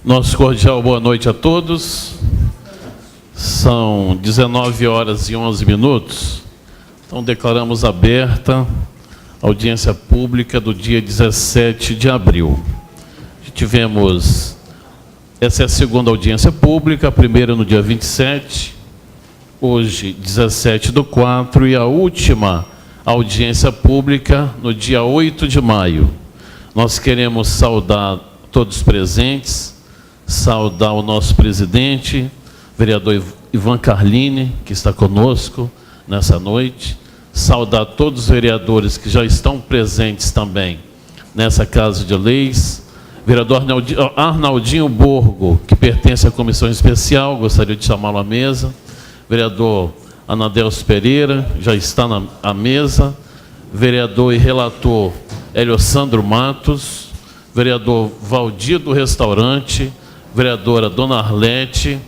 Nosso cordial boa noite a todos. São 19 horas e 11 minutos. Então, declaramos aberta a audiência pública do dia 17 de abril. Essa é a segunda audiência pública, a primeira no dia 27, hoje 17/4, e a última audiência pública no dia 8 de maio. Nós queremos saudar todos os presentes, saudar o nosso presidente, vereador Ivan Carlini, que está conosco nessa noite, saudar todos os vereadores que já estão presentes também nessa Casa de Leis, vereador Arnaldinho Borgo, que pertence à comissão especial, gostaria de chamá-lo à mesa, vereador Anadelso Pereira, já está à mesa, vereador e relator Hélio Sandro Matos, vereador Valdir do Restaurante, vereadora Dona Arlete,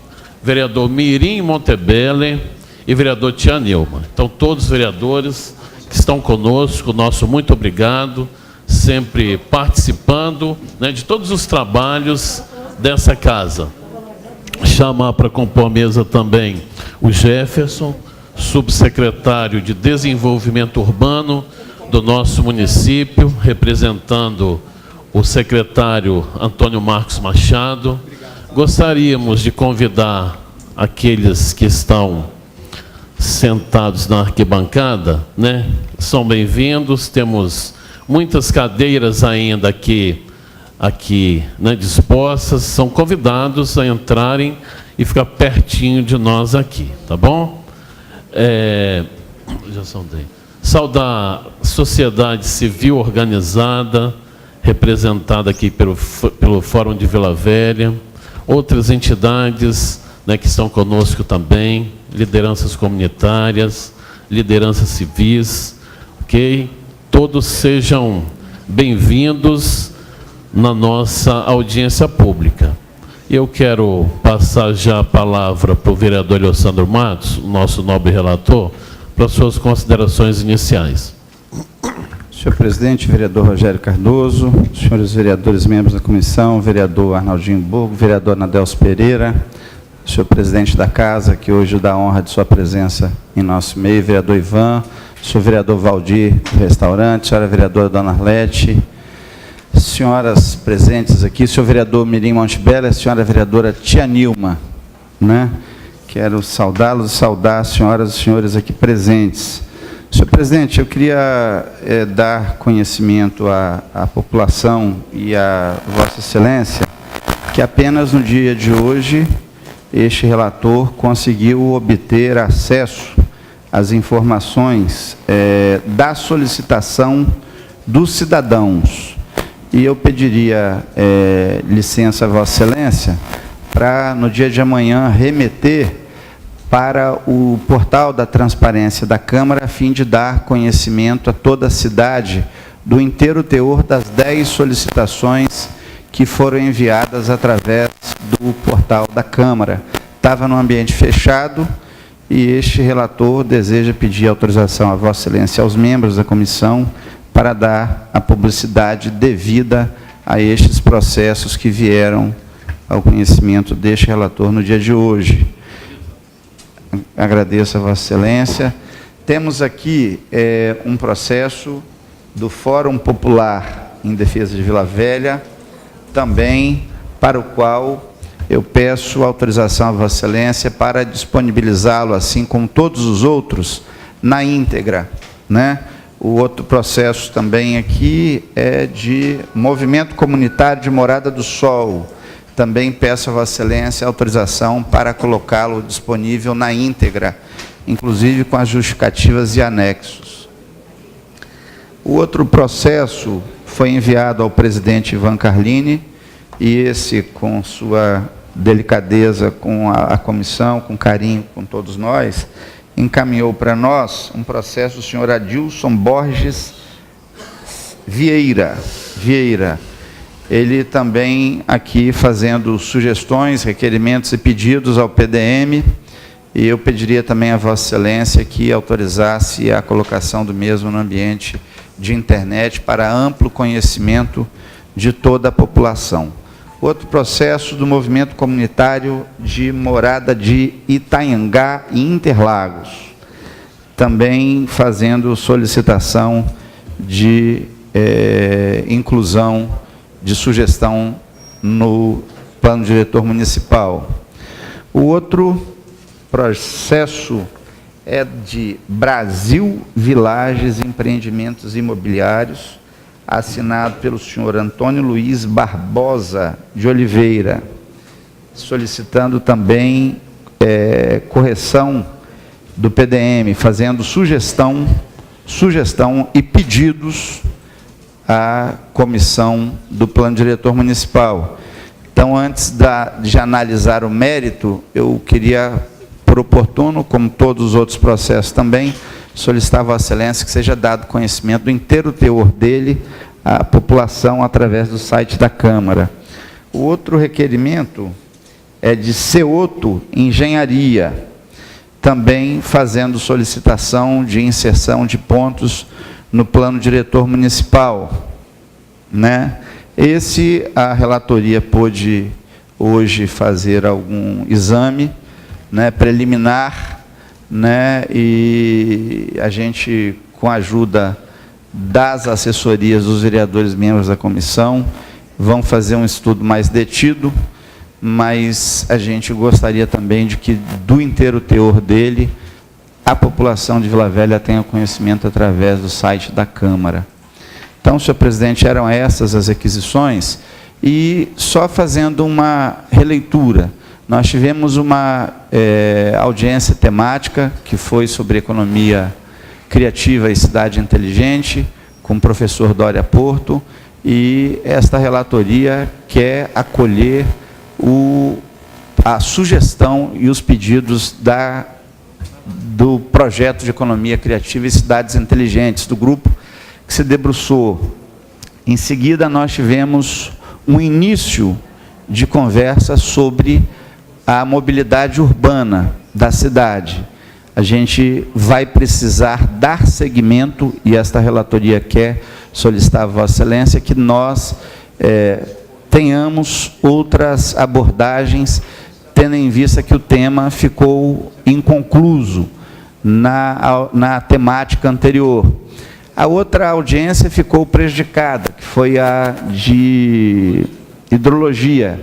vereador Mirim Montebelli e vereador Tia Nilma. Então, todos os vereadores que estão conosco, nosso muito obrigado, sempre participando, né, de todos os trabalhos dessa casa. Chamar para compor a mesa também o Jefferson, subsecretário de Desenvolvimento Urbano do nosso município, representando o secretário Antônio Marcos Machado. Gostaríamos de convidar aqueles que estão sentados na arquibancada, né? São bem-vindos, temos muitas cadeiras ainda aqui né, dispostas, são convidados a entrarem e ficar pertinho de nós aqui, tá bom? Saudar a sociedade civil organizada, representada aqui pelo Fórum de Vila Velha, outras entidades, né, que estão conosco também, lideranças comunitárias, lideranças civis, ok? Todos sejam bem-vindos na nossa audiência pública. Eu quero passar já a palavra para o vereador Alessandro Matos, o nosso nobre relator, para suas considerações iniciais. Senhor presidente, vereador Rogério Cardoso, senhores vereadores membros da comissão, vereador Arnaldinho Borgo, vereador Anadelso Pereira, senhor presidente da casa, que hoje dá a honra de sua presença em nosso meio, vereador Ivan, senhor vereador Valdir do Restaurante, senhora vereadora Dona Arlete, senhoras presentes aqui, senhor vereador Mirim Montebelli, a senhora vereadora Tia Nilma, né? Quero saudá-los e saudar as senhoras e senhores aqui presentes. Senhor presidente, eu queria dar conhecimento à população e à Vossa Excelência que apenas no dia de hoje este relator conseguiu obter acesso às informações da solicitação dos cidadãos. E eu pediria licença a Vossa Excelência para, no dia de amanhã, remeter para o portal da transparência da Câmara, a fim de dar conhecimento a toda a cidade do inteiro teor das 10 solicitações que foram enviadas através do portal da Câmara. Estava no ambiente fechado e este relator deseja pedir autorização a Vossa Excelência aos membros da comissão para dar a publicidade devida a estes processos que vieram ao conhecimento deste relator no dia de hoje. Agradeço a Vossa Excelência. Temos aqui um processo do Fórum Popular em Defesa de Vila Velha, também para o qual eu peço autorização a Vossa Excelência para disponibilizá-lo, assim como todos os outros, na íntegra, né? O outro processo também aqui é de Movimento Comunitário de Morada do Sol. Também peço a Vossa Excelência autorização para colocá-lo disponível na íntegra, inclusive com as justificativas e anexos. O outro processo foi enviado ao presidente Ivan Carlini, e esse, com sua delicadeza com a comissão, com carinho com todos nós, encaminhou para nós um processo do senhor Adilson Borges Vieira. Ele também aqui fazendo sugestões, requerimentos e pedidos ao PDM, e eu pediria também a Vossa Excelência que autorizasse a colocação do mesmo no ambiente de internet para amplo conhecimento de toda a população. outro processo do movimento comunitário de morada de Itanhangá e Interlagos, também fazendo solicitação de inclusão de sugestão no plano diretor municipal. O outro processo é de Brasil Villages Empreendimentos Imobiliários, assinado pelo senhor Antônio Luiz Barbosa de Oliveira, solicitando também correção do PDM, fazendo sugestão e pedidos à comissão do plano diretor municipal. Então, antes de analisar o mérito, eu queria, por oportuno, como todos os outros processos também, solicitar a Vossa Excelência que seja dado conhecimento do inteiro teor dele à população através do site da Câmara. O outro requerimento é de Ceoto Engenharia, também fazendo solicitação de inserção de pontos no plano diretor municipal, né? A relatoria pôde hoje fazer algum exame, né, preliminar, né, e a gente, com a ajuda das assessorias dos vereadores membros da comissão, vão fazer um estudo mais detido, mas a gente gostaria também de que, do inteiro teor dele, a população de Vila Velha tenha conhecimento através do site da Câmara. Então, senhor presidente, eram essas as requisições, e só fazendo uma releitura, nós tivemos uma audiência temática, que foi sobre economia criativa e cidade inteligente, com o professor Dória Porto, e esta relatoria quer acolher a sugestão e os pedidos do projeto de economia criativa e cidades inteligentes, do grupo que se debruçou. Em seguida, nós tivemos um início de conversa sobre a mobilidade urbana da cidade. A gente vai precisar dar seguimento, e esta relatoria quer solicitar a Vossa Excelência que nós tenhamos outras abordagens, tendo em vista que o tema ficou inconcluso na temática anterior. A outra audiência ficou prejudicada, que foi a de hidrologia,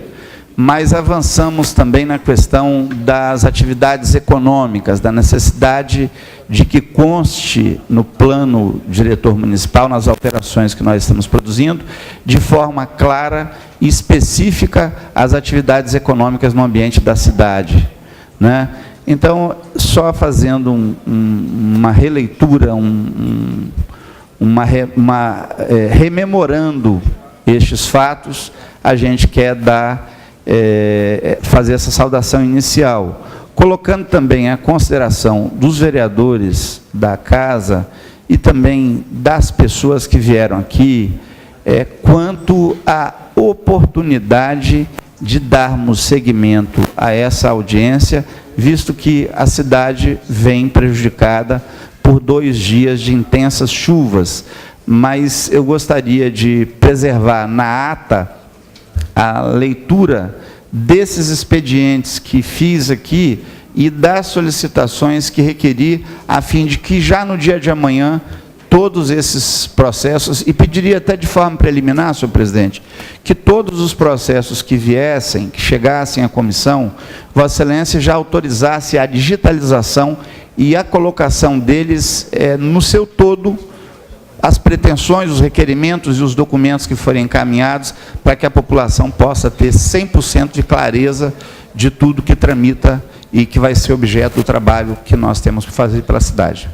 mas avançamos também na questão das atividades econômicas, da necessidade de que conste no plano diretor municipal, nas alterações que nós estamos produzindo, de forma clara e específica as atividades econômicas no ambiente da cidade, né? Então, só fazendo uma releitura, rememorando estes fatos, a gente quer fazer essa saudação inicial, colocando também a consideração dos vereadores da casa e também das pessoas que vieram aqui, quanto à oportunidade de darmos seguimento a essa audiência, visto que a cidade vem prejudicada por 2 dias de intensas chuvas, mas eu gostaria de preservar na ata a leitura desses expedientes que fiz aqui e das solicitações que requeri, a fim de que já no dia de amanhã todos esses processos, e pediria até de forma preliminar, senhor presidente, que todos os processos que viessem, que chegassem à comissão, Vossa Excelência já autorizasse a digitalização e a colocação deles no seu todo, as pretensões, os requerimentos e os documentos que forem encaminhados, para que a população possa ter 100% de clareza de tudo que tramita e que vai ser objeto do trabalho que nós temos para fazer pela cidade.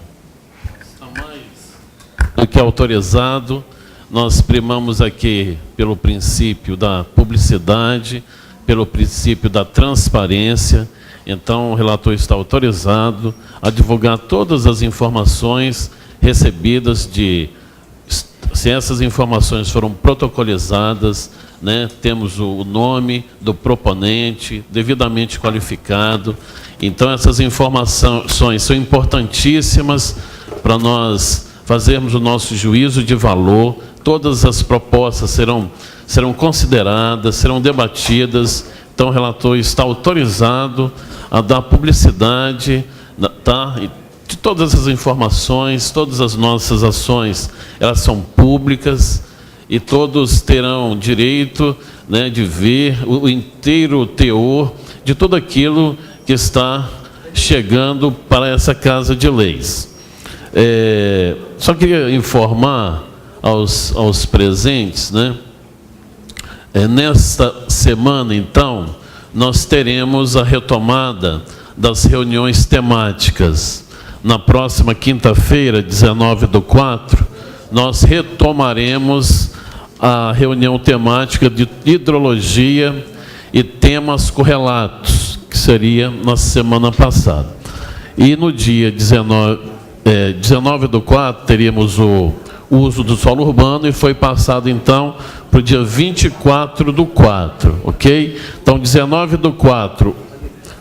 Do que é autorizado, nós primamos aqui pelo princípio da publicidade, pelo princípio da transparência. Então, o relator está autorizado a divulgar todas as informações recebidas se essas informações foram protocolizadas, né, temos o nome do proponente devidamente qualificado. Então, essas informações são importantíssimas para nós fazermos o nosso juízo de valor. Todas as propostas serão consideradas, serão debatidas. Então, o relator está autorizado a dar publicidade, tá? De todas as informações, todas as nossas ações, elas são públicas e todos terão direito, né, de ver o inteiro teor de tudo aquilo que está chegando para essa Casa de Leis. Só queria informar aos presentes, né? Nesta semana, então, nós teremos a retomada das reuniões temáticas. Na próxima quinta-feira, 19/4, nós retomaremos a reunião temática de hidrologia e temas correlatos, que seria na semana passada. E no dia 19/4, teríamos o uso do solo urbano e foi passado, então, para o dia 24/4, ok? Então, 19/4,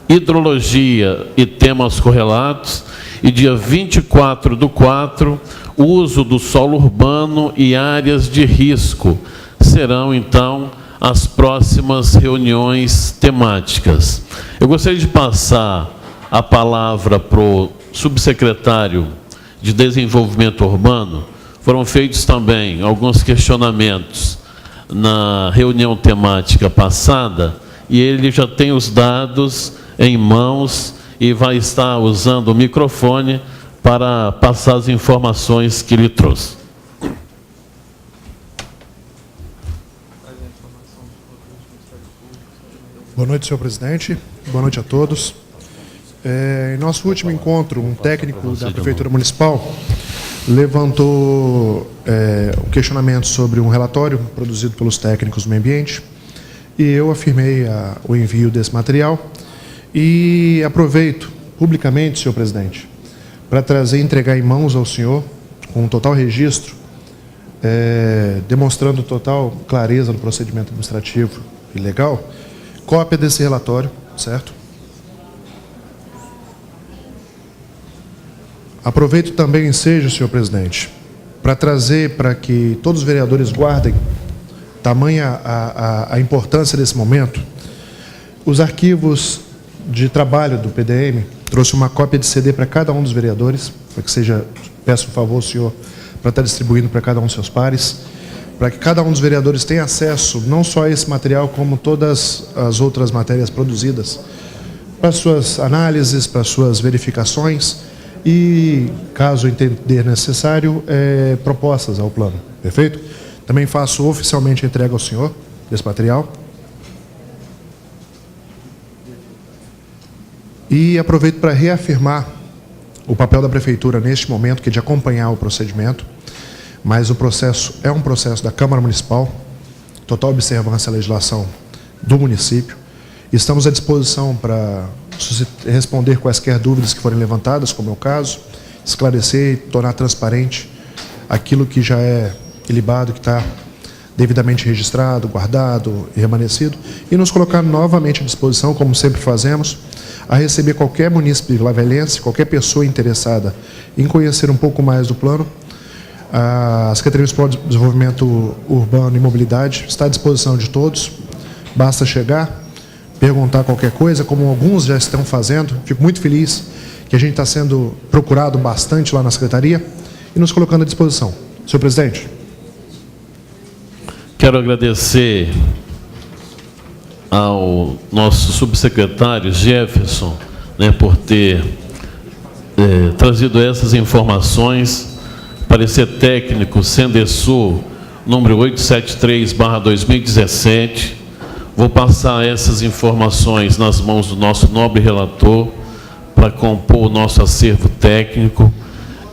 hidrologia e temas correlatos, e dia 24/4, uso do solo urbano e áreas de risco. Serão, então, as próximas reuniões temáticas. Eu gostaria de passar a palavra para o subsecretário de Desenvolvimento Urbano. Foram feitos também alguns questionamentos na reunião temática passada, e ele já tem os dados em mãos e vai estar usando o microfone para passar as informações que ele trouxe. Boa noite, senhor presidente. Boa noite a todos. Em nosso último encontro, um técnico da Prefeitura Municipal levantou um questionamento sobre um relatório produzido pelos técnicos do meio ambiente, e eu afirmei o envio desse material e aproveito publicamente, senhor presidente, para trazer e entregar em mãos ao senhor, com um total registro, demonstrando total clareza no procedimento administrativo e legal, cópia desse relatório, certo? Aproveito também o ensejo, senhor presidente, para trazer para que todos os vereadores guardem tamanha a importância desse momento. Os arquivos de trabalho do PDM, trouxe uma cópia de CD para cada um dos vereadores, para que seja, peço um favor, senhor, para estar distribuindo para cada um dos seus pares, para que cada um dos vereadores tenha acesso não só a esse material, como todas as outras matérias produzidas, para suas análises, para suas verificações e, caso entender necessário, propostas ao plano. Perfeito? Também faço oficialmente a entrega ao senhor desse material. E aproveito para reafirmar o papel da Prefeitura neste momento, que é de acompanhar o procedimento, mas o processo é um processo da Câmara Municipal, total observância à legislação do município. Estamos à disposição para responder quaisquer dúvidas que forem levantadas, como é o caso, esclarecer e tornar transparente aquilo que já é ilibado, que está devidamente registrado, guardado e remanescido, e nos colocar novamente à disposição, como sempre fazemos, a receber qualquer munícipe lavelense, qualquer pessoa interessada em conhecer um pouco mais do plano. A Secretaria Municipal de Desenvolvimento Urbano e Mobilidade está à disposição de todos. Basta chegar, perguntar qualquer coisa, como alguns já estão fazendo. Fico muito feliz que a gente está sendo procurado bastante lá na Secretaria e nos colocando à disposição. Senhor presidente. Quero agradecer ao nosso subsecretário Jefferson, né, por ter trazido essas informações. Parecer técnico Sendesul, número 873/2017. Vou passar essas informações nas mãos do nosso nobre relator para compor o nosso acervo técnico,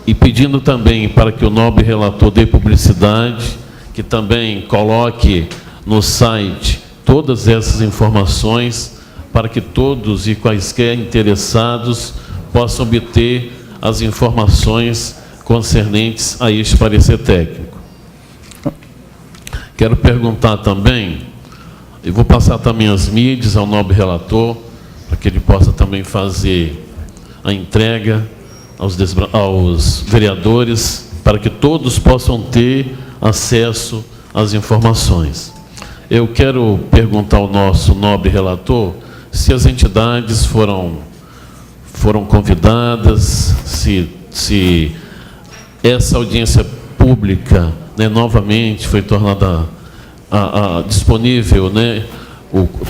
e pedindo também para que o nobre relator dê publicidade, que também coloque no site todas essas informações, para que todos e quaisquer interessados possam obter as informações concernentes a este parecer técnico. Quero perguntar também, e vou passar também as mídias ao nobre relator, para que ele possa também fazer a entrega aos vereadores para que todos possam ter acesso às informações. Eu quero perguntar ao nosso nobre relator se as entidades foram convidadas, se essa audiência pública, né, novamente foi tornada disponível, né,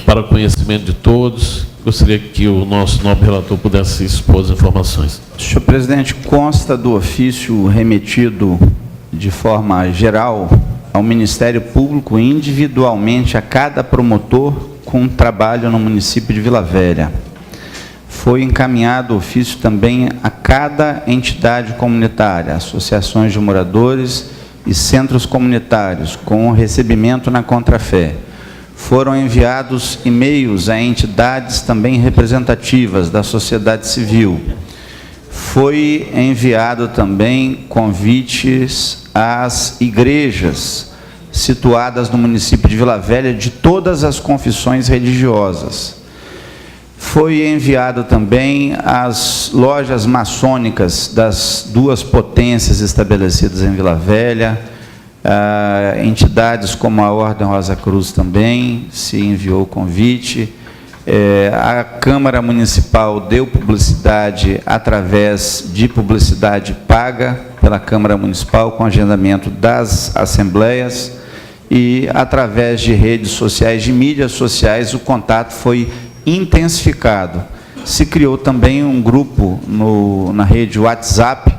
para conhecimento de todos. Gostaria que o nosso nobre relator pudesse expor as informações. Senhor presidente, consta do ofício remetido de forma geral ao Ministério Público individualmente a cada promotor com trabalho no município de Vila Velha. Foi encaminhado o ofício também a cada entidade comunitária, associações de moradores e centros comunitários, com recebimento na contrafé. Foram enviados e-mails a entidades também representativas da sociedade civil. Foi enviado também convites às igrejas situadas no município de Vila Velha de todas as confissões religiosas. Foi enviado também às lojas maçônicas das duas potências estabelecidas em Vila Velha, entidades como a Ordem Rosa Cruz também se enviou o convite. A Câmara Municipal deu publicidade através de publicidade paga pela Câmara Municipal com agendamento das assembleias e através de redes sociais, de mídias sociais, o contato foi intensificado. Se criou também um grupo na rede WhatsApp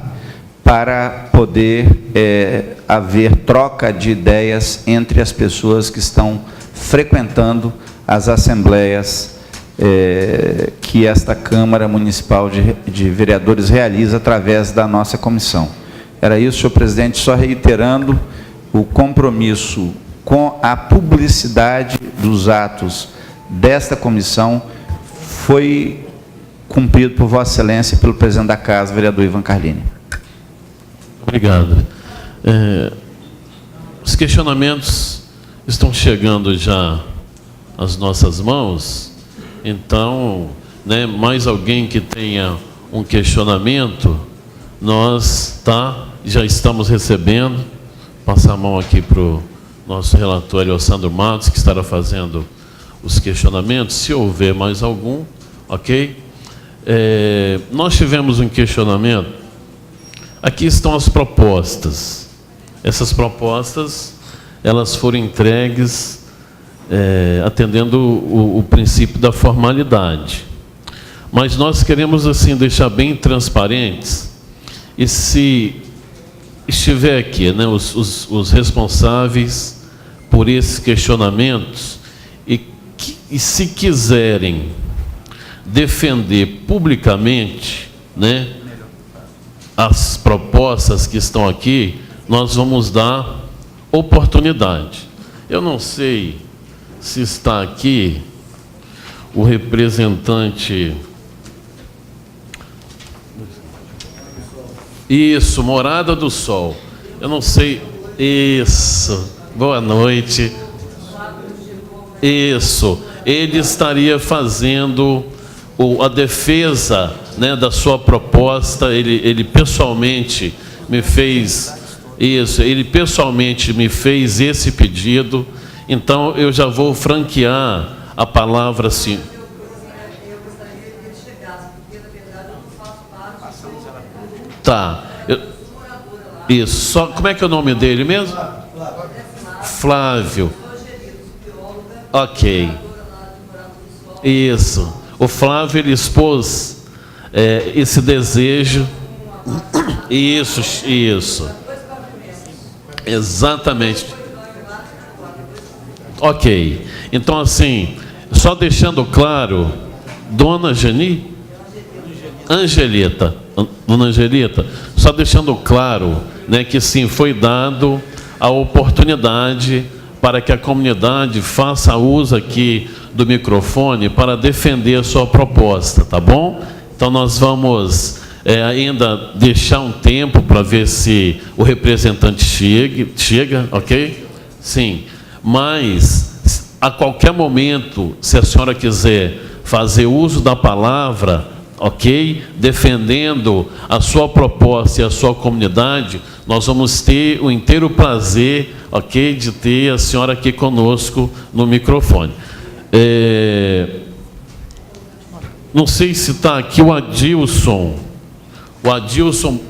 para poder haver troca de ideias entre as pessoas que estão frequentando as assembleias que esta Câmara Municipal de Vereadores realiza através da nossa comissão. Era isso, senhor presidente, só reiterando o compromisso com a publicidade dos atos desta comissão foi cumprido por Vossa Excelência e pelo presidente da Casa, vereador Ivan Carlini. Obrigado. Os questionamentos estão chegando já às nossas mãos, então, né, mais alguém que tenha um questionamento, nós já estamos recebendo. Passar a mão aqui para o nosso relator Eliosandro Matos, que estará fazendo os questionamentos, se houver mais algum, ok? Nós tivemos um questionamento. Aqui estão as propostas. Essas propostas, elas foram entregues atendendo o princípio da formalidade. Mas nós queremos, assim, deixar bem transparentes, e se estiver aqui, né, os responsáveis por esses questionamentos, e se quiserem defender publicamente, né, as propostas que estão aqui, nós vamos dar oportunidade. Eu não sei se está aqui o representante. Isso, Morada do Sol. Eu não sei. Isso. Boa noite. Isso. Ele estaria fazendo a defesa, né, da sua proposta. Ele pessoalmente me fez isso. Ele pessoalmente me fez esse pedido. Então eu já vou franquear a palavra assim. Tá. Isso. Só, como é que é o nome dele mesmo? Flávio. Ok. Isso. O Flávio, ele expôs esse desejo. Isso. Exatamente. Ok. Então, assim, só deixando claro, Dona Angelita, Dona Angelita, só deixando claro, né, que sim, foi dado a oportunidade para que a comunidade faça uso aqui do microfone para defender a sua proposta, tá bom? Então nós vamos ainda deixar um tempo para ver se o representante chega, ok? Sim, mas a qualquer momento, se a senhora quiser fazer uso da palavra, ok? Defendendo a sua proposta e a sua comunidade, nós vamos ter o inteiro prazer, ok? De ter a senhora aqui conosco no microfone. Não sei se está aqui o Adilson. O Adilson.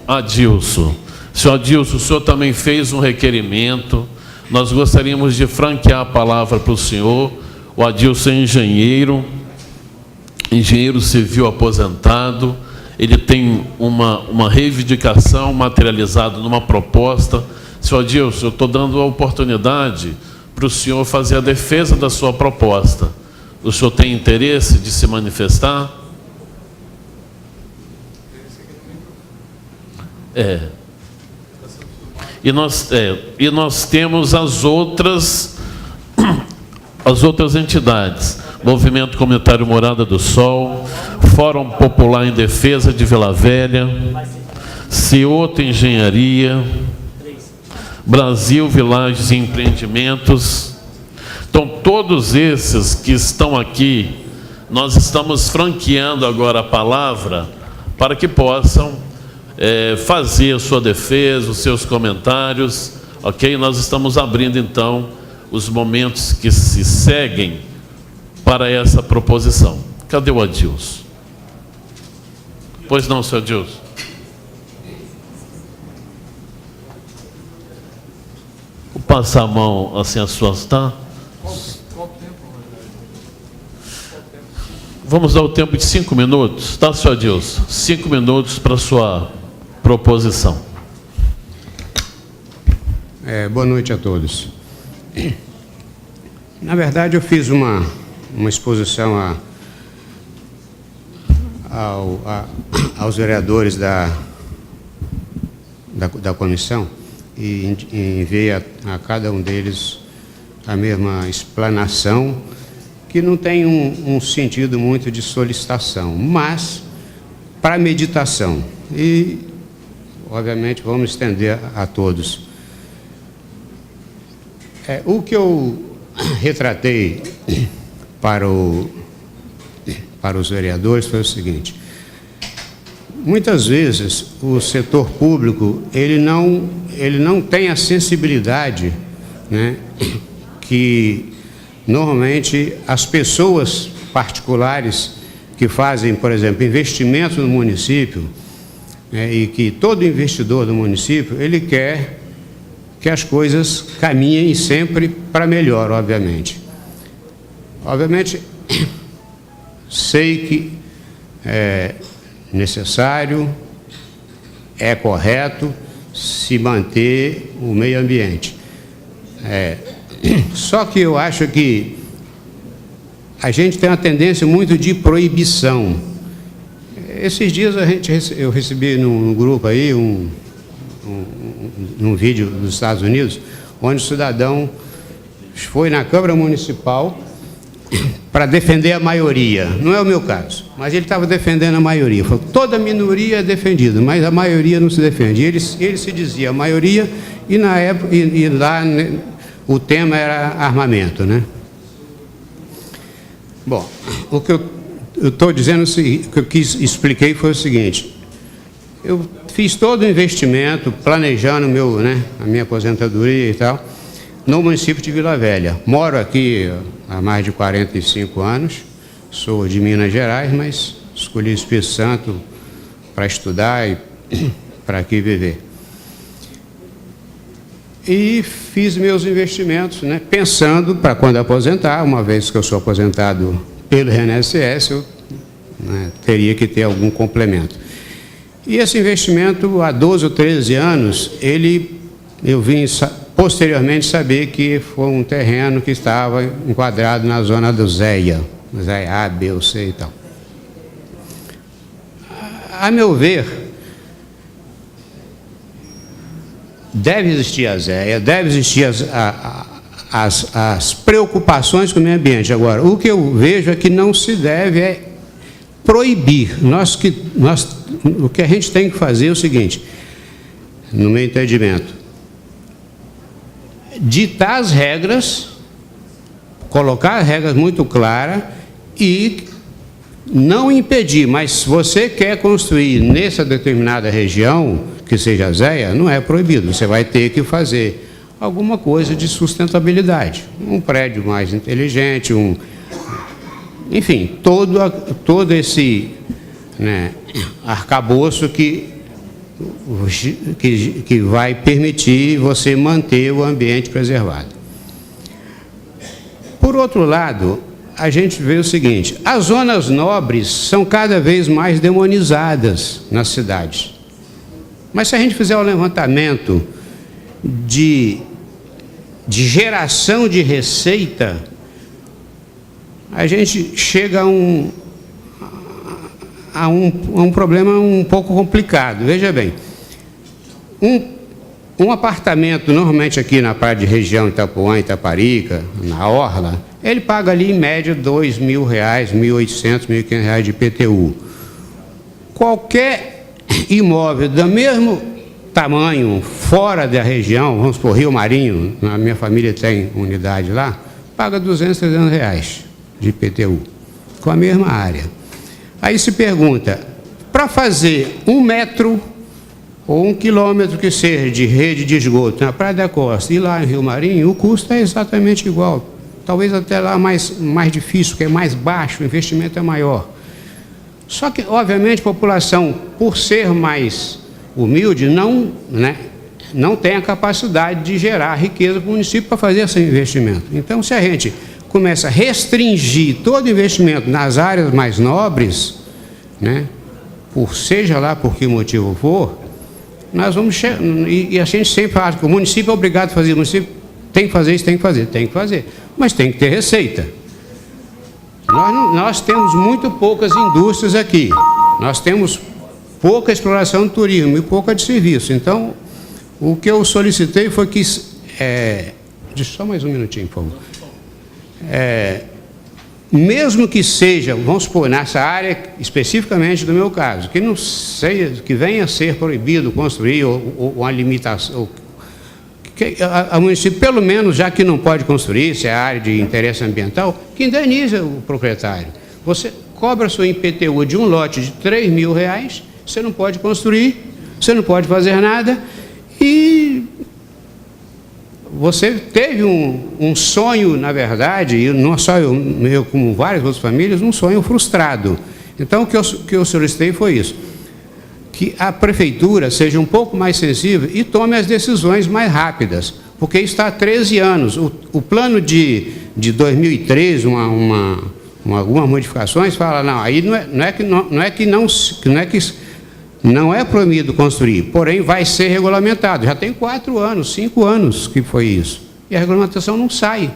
Senhor Adilson, o senhor também fez um requerimento. Nós gostaríamos de franquear a palavra para o senhor. O Adilson é engenheiro civil aposentado. Ele tem uma reivindicação materializada numa proposta. Senhor Adilson, eu estou dando a oportunidade para o senhor fazer a defesa da sua proposta. O senhor tem interesse de se manifestar? E nós temos as outras entidades: Movimento Comunitário Morada do Sol, Fórum Popular em Defesa de Vila Velha, Cioto Engenharia, Brasil Vilagens e Empreendimentos. Então, todos esses que estão aqui, nós estamos franqueando agora a palavra para que possam fazer a sua defesa, os seus comentários, ok? Nós estamos abrindo, então, os momentos que se seguem para essa proposição. Cadê o Adilson? Pois não, senhor Adilson. Vou passar a mão assim a sua, tá? Vamos dar o tempo de 5 minutos, tá, senhor Adilson? 5 minutos para a sua proposição. Boa noite a todos. Na verdade, eu fiz uma exposição aos vereadores da comissão e enviei a cada um deles a mesma explanação, que não tem um sentido muito de solicitação, mas para meditação. E, obviamente, vamos estender a todos. O que eu retratei para os vereadores foi o seguinte: muitas vezes o setor público ele não tem a sensibilidade, né, que normalmente as pessoas particulares que fazem, por exemplo, investimento no município, e que todo investidor do município, ele quer que as coisas caminhem sempre para melhor, obviamente. Obviamente, sei que é necessário, é correto se manter o meio ambiente. Só que eu acho que a gente tem uma tendência muito de proibição. Esses dias eu recebi num grupo aí num vídeo dos Estados Unidos, onde o cidadão foi na Câmara Municipal para defender a maioria. Não é o meu caso, mas ele estava defendendo a maioria. Falou, toda minoria é defendida, mas a maioria não se defende. Ele se dizia a maioria, e na época, e lá o tema era armamento, né? Bom, o que eu estou dizendo, o que eu expliquei foi o seguinte: eu fiz todo o investimento, planejando a minha aposentadoria e tal, no município de Vila Velha. Moro aqui há mais de 45 anos, sou de Minas Gerais, mas escolhi o Espírito Santo para estudar e para aqui viver. E fiz meus investimentos, né, pensando para quando aposentar, uma vez que eu sou aposentado pelo INSS, eu teria que ter algum complemento. E esse investimento, há 12 ou 13 anos, eu vim posteriormente saber que foi um terreno que estava enquadrado na zona do ZEA, A, B ou C e tal. A meu ver, deve existir a ZEA, deve existir as preocupações com o meio ambiente. Agora, o que eu vejo é que não se deve proibir. O que a gente tem que fazer é o seguinte, no meu entendimento: ditar as regras, colocar as regras muito claras e não impedir, mas se você quer construir nessa determinada região, que seja ZEA, não é proibido. Você vai ter que fazer alguma coisa de sustentabilidade. Um prédio mais inteligente, enfim, todo esse, né, arcabouço que vai permitir você manter o ambiente preservado. Por outro lado, a gente vê o seguinte: as zonas nobres são cada vez mais demonizadas nas cidades. Mas se a gente fizer um levantamento de geração de receita, a gente chega a um problema um pouco complicado. Veja bem, um apartamento, normalmente aqui na praia de região, Itapuã, Itaparica, na Orla, ele paga ali em média R$2.000, R$1.800, R$1.500 de IPTU. Qualquer imóvel do mesmo tamanho, fora da região, vamos supor, Rio Marinho, a minha família tem unidade lá, paga R$200, R$300 de IPTU, com a mesma área. Aí se pergunta, para fazer 1 metro ou 1 quilômetro que seja de rede de esgoto na Praia da Costa e lá em Rio Marinho, o custo é exatamente igual. Talvez até lá mais difícil, porque é mais baixo, o investimento é maior. Só que, obviamente, a população, por ser mais humilde, não tem a capacidade de gerar riqueza para o município para fazer esse investimento. Então, se a gente começa a restringir todo investimento nas áreas mais nobres, né, seja lá por que motivo for, nós vamos chegar, e a gente sempre fala que o município é obrigado a fazer, o município tem que fazer isso, tem que fazer, mas tem que ter receita. Nós temos muito poucas indústrias aqui, nós temos pouca exploração do turismo e pouca de serviço. Então, o que eu solicitei foi que... só mais um minutinho, por favor. Mesmo que seja, vamos supor, nessa área especificamente do meu caso, que não seja, que venha a ser proibido construir ou uma limitação, que a município, pelo menos, já que não pode construir, se é área de interesse ambiental, que indeniza o proprietário. Você cobra sua IPTU de um lote de R$3.000, você não pode construir, você não pode fazer nada, e você teve um sonho, na verdade, e não só eu como várias outras famílias, um sonho frustrado. Então, o que eu solicitei foi isso, que a prefeitura seja um pouco mais sensível e tome as decisões mais rápidas, porque está há 13 anos. O plano de 2013, algumas modificações, fala, não, aí não é proibido construir, porém vai ser regulamentado. Já tem 4 anos, 5 anos que foi isso. E a regulamentação não sai.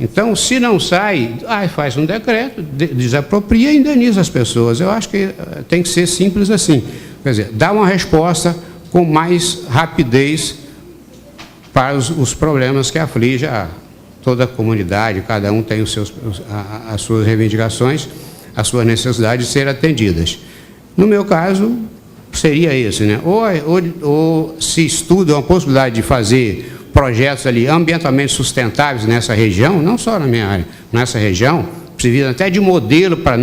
Então, se não sai, faz um decreto, desapropria e indeniza as pessoas. Eu acho que tem que ser simples assim. Quer dizer, dá uma resposta com mais rapidez para os problemas que afligem toda a comunidade. Cada um tem as suas reivindicações, as suas necessidades de serem atendidas. No meu caso, seria esse, né? Ou se estuda uma possibilidade de fazer projetos ali ambientalmente sustentáveis nessa região, não só na minha área, nessa região, precisa até de modelo para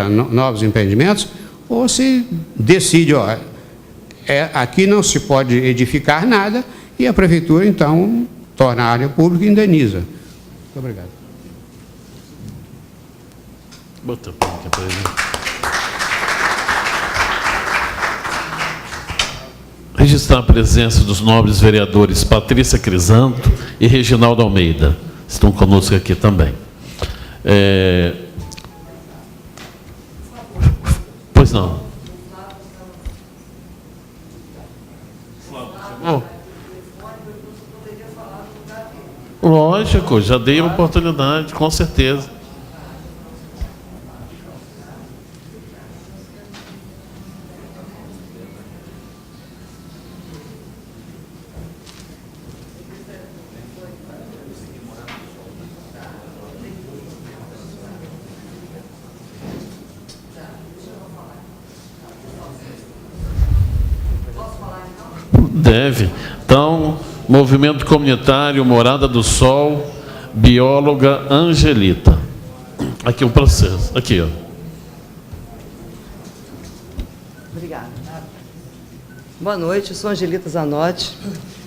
novos empreendimentos, ou se decide, aqui não se pode edificar nada, e a prefeitura, então, torna a área pública e indeniza. Muito obrigado. Registrar a presença dos nobres vereadores Patrícia Crisanto e Reginaldo Almeida. Estão conosco aqui também. Pois não. Lógico, já dei a oportunidade, com certeza. Deve. Então, Movimento Comunitário Morada do Sol, bióloga Angelita. Aqui o processo. Aqui, ó. Boa noite, eu sou Angelita Zanotti,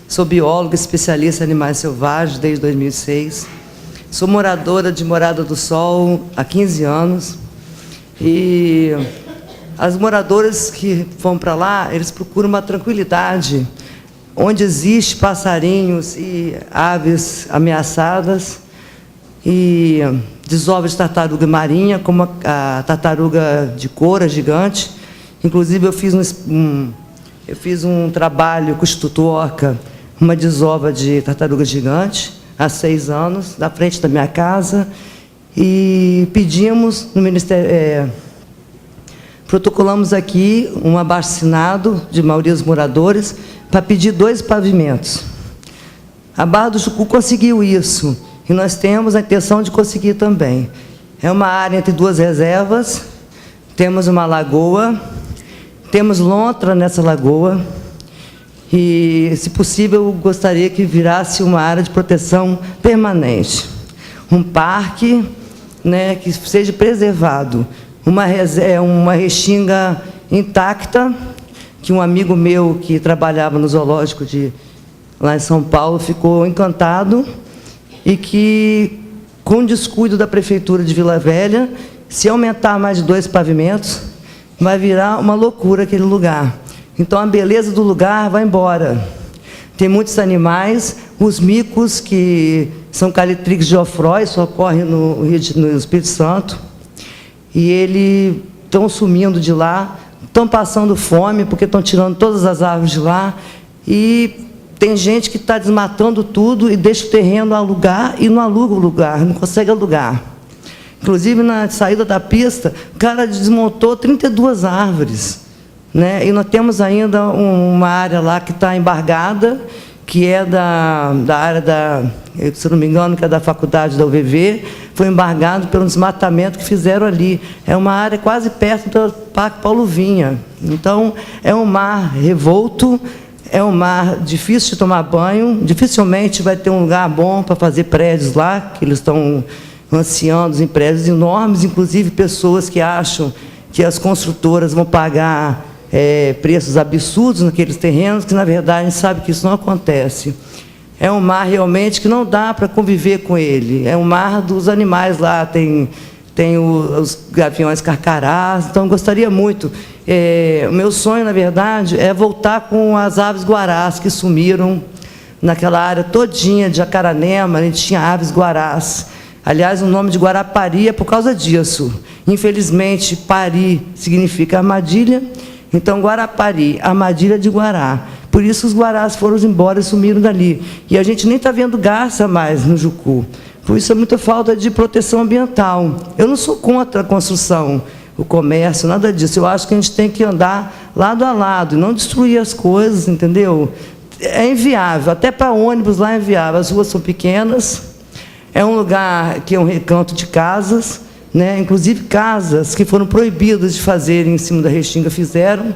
sou bióloga especialista em animais selvagens desde 2006. Sou moradora de Morada do Sol há 15 anos. E as moradoras que vão para lá, eles procuram uma tranquilidade, onde existe passarinhos e aves ameaçadas, e desovas de tartaruga marinha, como a tartaruga de coura gigante. Inclusive, eu fiz um trabalho com o Instituto Orca, uma desova de tartaruga gigante, há 6 anos, na frente da minha casa, e pedimos no Ministério, protocolamos aqui um abaixo-assinado de maioria dos moradores para pedir 2 pavimentos. A Barra do Chucu conseguiu isso, e nós temos a intenção de conseguir também. É uma área entre 2 reservas, temos uma lagoa, temos lontra nessa lagoa, e, se possível, eu gostaria que virasse uma área de proteção permanente. Um parque, né, que seja preservado. Uma restinga intacta, que um amigo meu que trabalhava no zoológico lá em São Paulo ficou encantado, e que, com o descuido da Prefeitura de Vila Velha, se aumentar mais de 2 pavimentos, vai virar uma loucura aquele lugar. Então, a beleza do lugar vai embora. Tem muitos animais, os micos, que são Calitrix geoffroy, só ocorrem no Espírito Santo, e eles estão sumindo de lá, estão passando fome, porque estão tirando todas as árvores de lá, e tem gente que está desmatando tudo e deixa o terreno alugar e não aluga o lugar, não consegue alugar. Inclusive, na saída da pista, o cara desmontou 32 árvores. Né? E nós temos ainda uma área lá que está embargada, que é da área se não me engano, que é da faculdade da UVV, foi embargado pelo desmatamento que fizeram ali. É uma área quase perto do Parque Paulo Vinha. Então, é um mar revolto, é um mar difícil de tomar banho, dificilmente vai ter um lugar bom para fazer prédios lá, que eles estão ansiando em prédios enormes, inclusive pessoas que acham que as construtoras vão pagar preços absurdos naqueles terrenos, que, na verdade, a gente sabe que isso não acontece. É um mar, realmente, que não dá para conviver com ele. É um mar dos animais lá, tem os gaviões carcarás, então, eu gostaria muito. O meu sonho, na verdade, é voltar com as aves guarás que sumiram naquela área todinha de Jacaranema, a gente tinha aves guarás. Aliás, o nome de Guarapari é por causa disso. Infelizmente, pari significa armadilha, então Guarapari, armadilha de Guará. Por isso os guarás foram embora e sumiram dali. E a gente nem está vendo garça mais no Jucu. Por isso é muita falta de proteção ambiental. Eu não sou contra a construção, o comércio, nada disso. Eu acho que a gente tem que andar lado a lado e não destruir as coisas, entendeu? É inviável, até para ônibus lá é inviável. As ruas são pequenas, é um lugar que é um recanto de casas, né? Inclusive casas que foram proibidas de fazer em cima da restinga fizeram,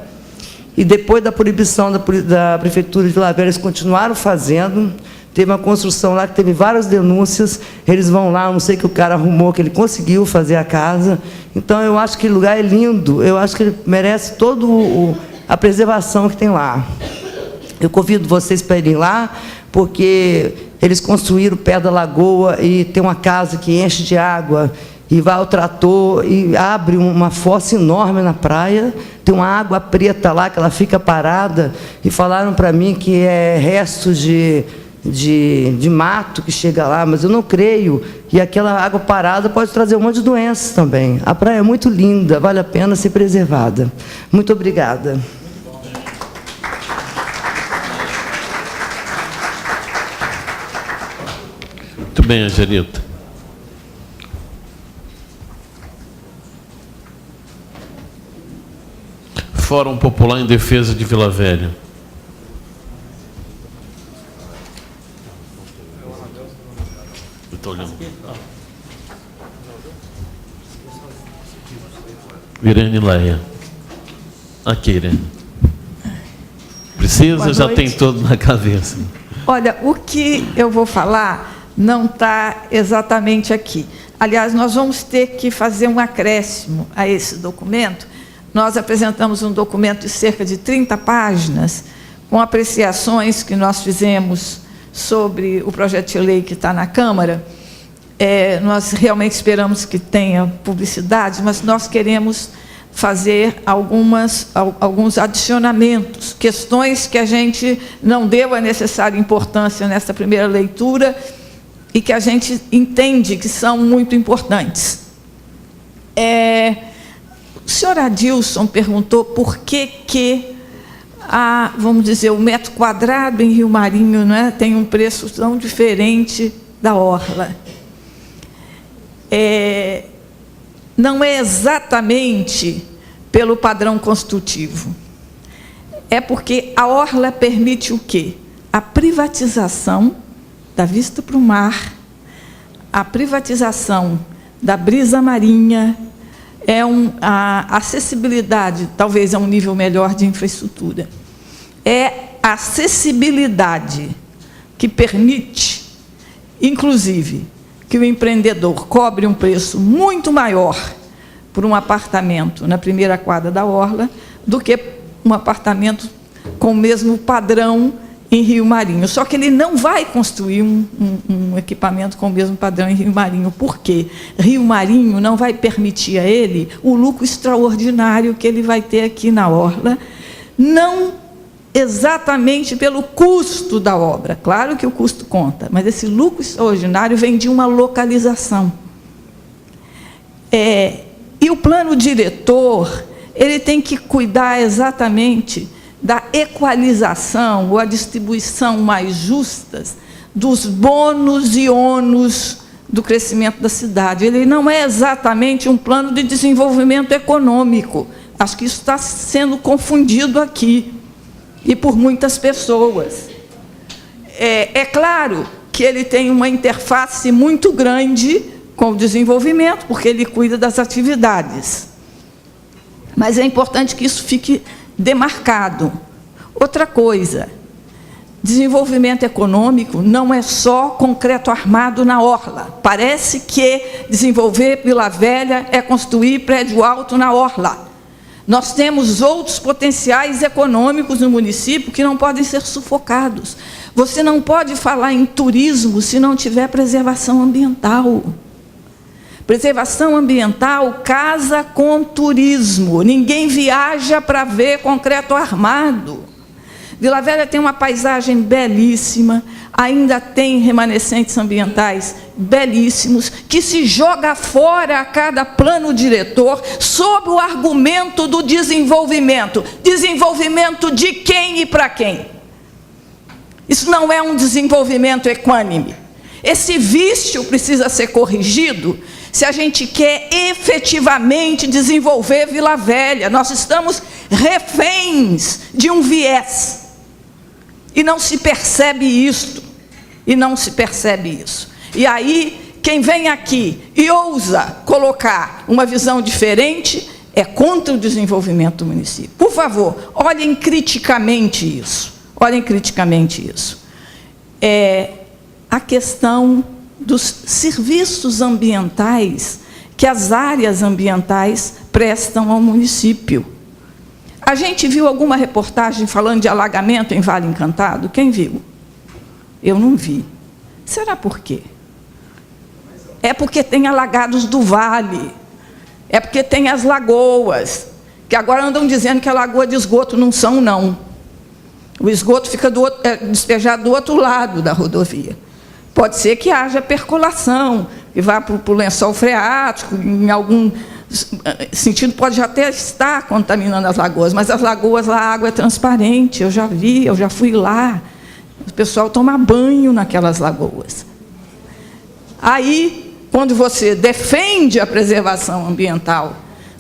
e depois da proibição da Prefeitura de Vila Velha, eles continuaram fazendo. Teve uma construção lá que teve várias denúncias, eles vão lá, não sei o que o cara arrumou, que ele conseguiu fazer a casa. Então, eu acho que aquele lugar é lindo, eu acho que ele merece toda a preservação que tem lá. Eu convido vocês para irem lá, porque eles construíram perto da lagoa e tem uma casa que enche de água, e vai ao trator e abre uma fossa enorme na praia, tem uma água preta lá que ela fica parada, e falaram para mim que é resto de mato que chega lá, mas eu não creio, e aquela água parada pode trazer um monte de doenças também. A praia é muito linda, vale a pena ser preservada. Muito obrigada. Muito bem, Angelita. Fórum Popular em Defesa de Vila Velha. Eu estou olhando. Irene Leia. Aqui, Irene. Precisa, já tem todo na cabeça. Olha, o que eu vou falar não está exatamente aqui. Aliás, nós vamos ter que fazer um acréscimo a esse documento. Nós apresentamos um documento de cerca de 30 páginas, com apreciações que nós fizemos sobre o projeto de lei que está na Câmara, nós realmente esperamos que tenha publicidade, mas nós queremos fazer alguns adicionamentos, questões que a gente não deu a necessária importância nessa primeira leitura e que a gente entende que são muito importantes. O senhor Adilson perguntou por que vamos dizer, o metro quadrado em Rio Marinho, né, tem um preço tão diferente da orla. Não é exatamente pelo padrão construtivo. É porque a orla permite o quê? A privatização da vista para o mar, a privatização da brisa marinha, a acessibilidade, talvez a um nível melhor de infraestrutura. É a acessibilidade que permite, inclusive, que o empreendedor cobre um preço muito maior por um apartamento na primeira quadra da orla do que um apartamento com o mesmo padrão em Rio Marinho. Só que ele não vai construir um equipamento com o mesmo padrão em Rio Marinho. Por quê? Rio Marinho não vai permitir a ele o lucro extraordinário que ele vai ter aqui na orla, não exatamente pelo custo da obra. Claro que o custo conta, mas esse lucro extraordinário vem de uma localização. E o plano diretor, ele tem que cuidar exatamente da equalização ou a distribuição mais justas dos bônus e ônus do crescimento da cidade. Ele não é exatamente um plano de desenvolvimento econômico. Acho que isso está sendo confundido aqui, e por muitas pessoas. É claro que ele tem uma interface muito grande com o desenvolvimento, porque ele cuida das atividades. Mas é importante que isso fique demarcado. Outra coisa, desenvolvimento econômico não é só concreto armado na orla. Parece que desenvolver Vila Velha é construir prédio alto na orla. Nós temos outros potenciais econômicos no município que não podem ser sufocados. Você não pode falar em turismo se não tiver preservação ambiental. Preservação ambiental casa com turismo. Ninguém viaja para ver concreto armado. Vila Velha tem uma paisagem belíssima, ainda tem remanescentes ambientais belíssimos, que se joga fora a cada plano diretor sob o argumento do desenvolvimento. Desenvolvimento de quem e para quem? Isso não é um desenvolvimento equânime. Esse vício precisa ser corrigido se a gente quer efetivamente desenvolver Vila Velha. Nós estamos reféns de um viés. E não se percebe isto. E não se percebe isso. E aí, quem vem aqui e ousa colocar uma visão diferente é contra o desenvolvimento do município. Por favor, olhem criticamente isso. Olhem criticamente isso. A questão dos serviços ambientais que as áreas ambientais prestam ao município. A gente viu alguma reportagem falando de alagamento em Vale Encantado? Quem viu? Eu não vi. Será por quê? É porque tem alagados do vale. É porque tem as lagoas, que agora andam dizendo que a lagoa de esgoto não são, não. O esgoto fica despejado do outro lado da rodovia. Pode ser que haja percolação, que vá para o lençol freático, em algum sentido pode já até estar contaminando as lagoas, mas as lagoas lá a água é transparente, eu já vi, eu já fui lá. O pessoal toma banho naquelas lagoas. Aí, quando você defende a preservação ambiental,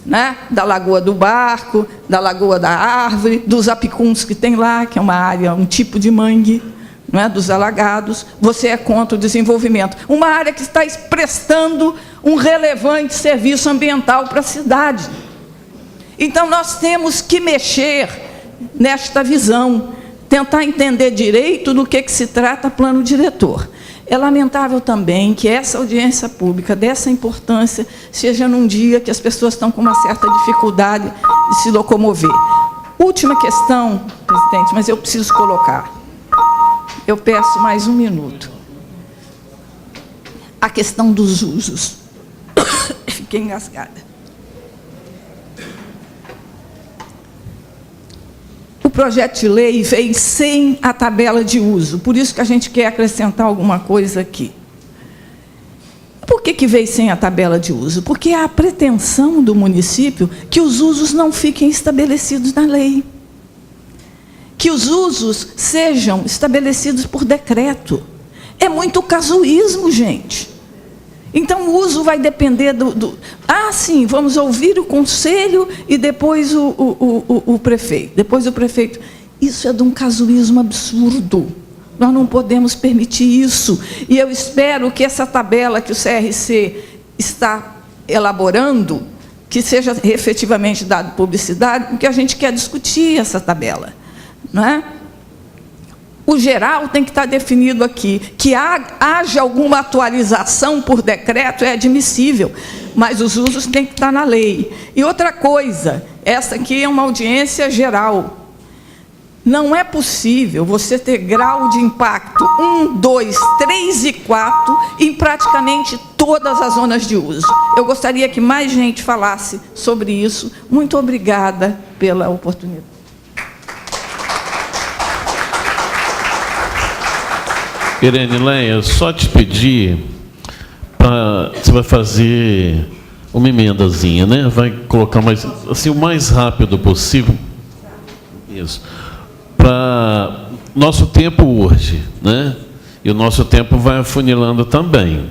né, da Lagoa do Barco, da Lagoa da Árvore, dos apicuns que tem lá, que é uma área, um tipo de mangue, não é, dos alagados, você é contra o desenvolvimento. Uma área que está prestando um relevante serviço ambiental para a cidade. Então, nós temos que mexer nesta visão, tentar entender direito do que se trata plano diretor. É lamentável também que essa audiência pública, dessa importância, seja num dia que as pessoas estão com uma certa dificuldade de se locomover. Última questão, presidente, mas eu preciso colocar. Eu peço mais um minuto. A questão dos usos. Fiquei engasgada. O projeto de lei veio sem a tabela de uso, por isso que a gente quer acrescentar alguma coisa aqui. Por que veio sem a tabela de uso? Porque há a pretensão do município que os usos não fiquem estabelecidos na lei. Que os usos sejam estabelecidos por decreto. É muito casuísmo, gente. Então, o uso vai depender sim, vamos ouvir o conselho e depois o prefeito. Depois o prefeito. Isso é de um casuísmo absurdo. Nós não podemos permitir isso. E eu espero que essa tabela que o CRC está elaborando, que seja efetivamente dada publicidade, porque a gente quer discutir essa tabela. Não é? O geral tem que estar definido aqui. Que haja alguma atualização por decreto é admissível, mas os usos têm que estar na lei. E outra coisa, essa aqui é uma audiência geral. Não é possível você ter grau de impacto 1, 2, 3 e 4 em praticamente todas as zonas de uso. Eu gostaria que mais gente falasse sobre isso. Muito obrigada pela oportunidade. Irene Leia, só te pedir, você vai fazer uma emendazinha, né? Vai colocar mais, assim, o mais rápido possível. Isso. Para nosso tempo urge, né? E o nosso tempo vai afunilando também.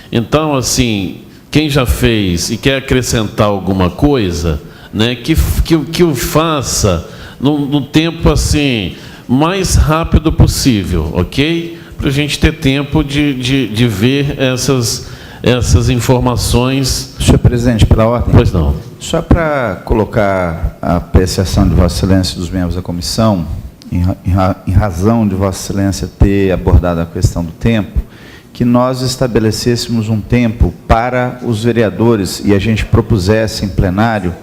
Então, assim, quem já fez e quer acrescentar alguma coisa, né? Que o faça no tempo assim mais rápido possível, ok? Para a gente ter tempo de ver essas informações. Senhor presidente, pela ordem. Pois não. Só para colocar a apreciação de Vossa Excelência e dos membros da comissão, em razão de Vossa Excelência ter abordado a questão do tempo, que nós estabelecêssemos um tempo para os vereadores e a gente propusesse em plenário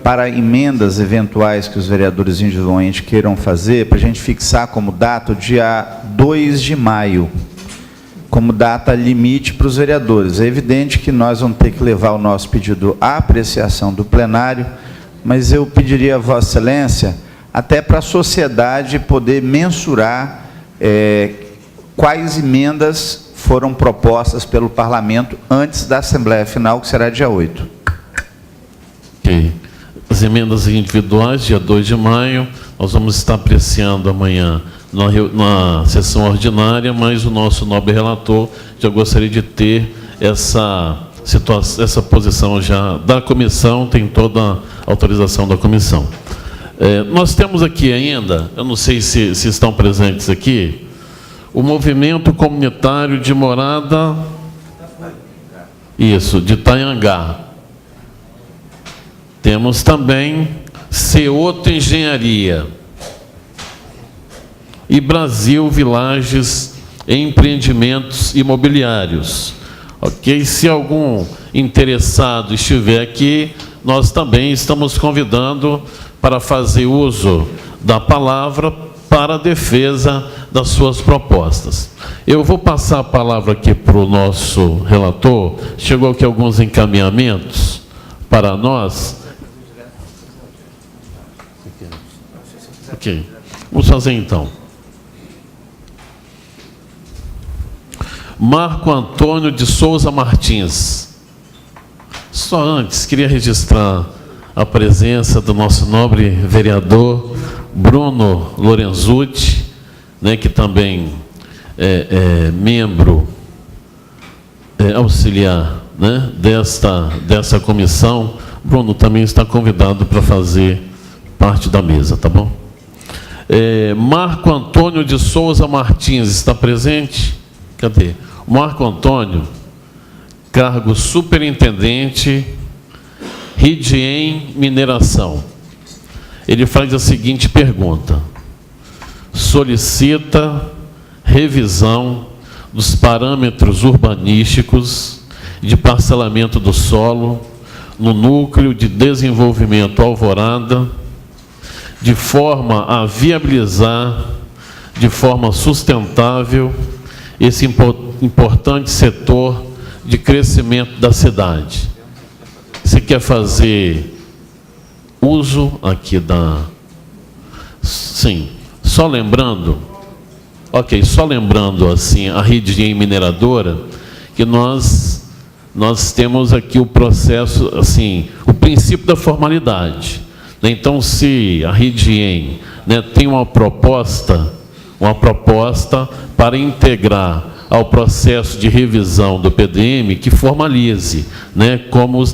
para emendas eventuais que os vereadores individualmente queiram fazer, para a gente fixar como data o dia 2 de maio, como data limite para os vereadores. É evidente que nós vamos ter que levar o nosso pedido à apreciação do plenário, mas eu pediria a Vossa Excelência, até para a sociedade poder mensurar quais emendas foram propostas pelo Parlamento antes da Assembleia Final, que será dia 8. Ok. As emendas individuais, dia 2 de maio, nós vamos estar apreciando amanhã na sessão ordinária, mas o nosso nobre relator já gostaria de ter essa posição já da comissão, tem toda a autorização da comissão. Nós temos aqui ainda, eu não sei se estão presentes aqui, o movimento comunitário de morada, isso, de Itanhangá. Temos também Ceoto Engenharia e Brasil Villages Empreendimentos Imobiliários. Ok? Se algum interessado estiver aqui, nós também estamos convidando para fazer uso da palavra para a defesa das suas propostas. Eu vou passar a palavra aqui para o nosso relator. Chegou aqui alguns encaminhamentos para nós. Ok, vamos fazer então. Marco Antônio de Souza Martins. Só antes, queria registrar a presença do nosso nobre vereador Bruno Lorenzucci, né, que também é membro auxiliar, né, dessa comissão. Bruno também está convidado para fazer parte da mesa, tá bom? Marco Antônio de Souza Martins está presente? Cadê? Marco Antônio, cargo superintendente, Ridiem Mineração. Ele faz a seguinte pergunta: solicita revisão dos parâmetros urbanísticos de parcelamento do solo no núcleo de desenvolvimento Alvorada, de forma a viabilizar de forma sustentável esse importante setor de crescimento da cidade. Você quer fazer uso aqui da... Sim, só lembrando, assim, a rede mineradora, que nós temos aqui o processo, assim, o princípio da formalidade. Então, se a rede tem uma proposta para integrar ao processo de revisão do PDM que formalize, como os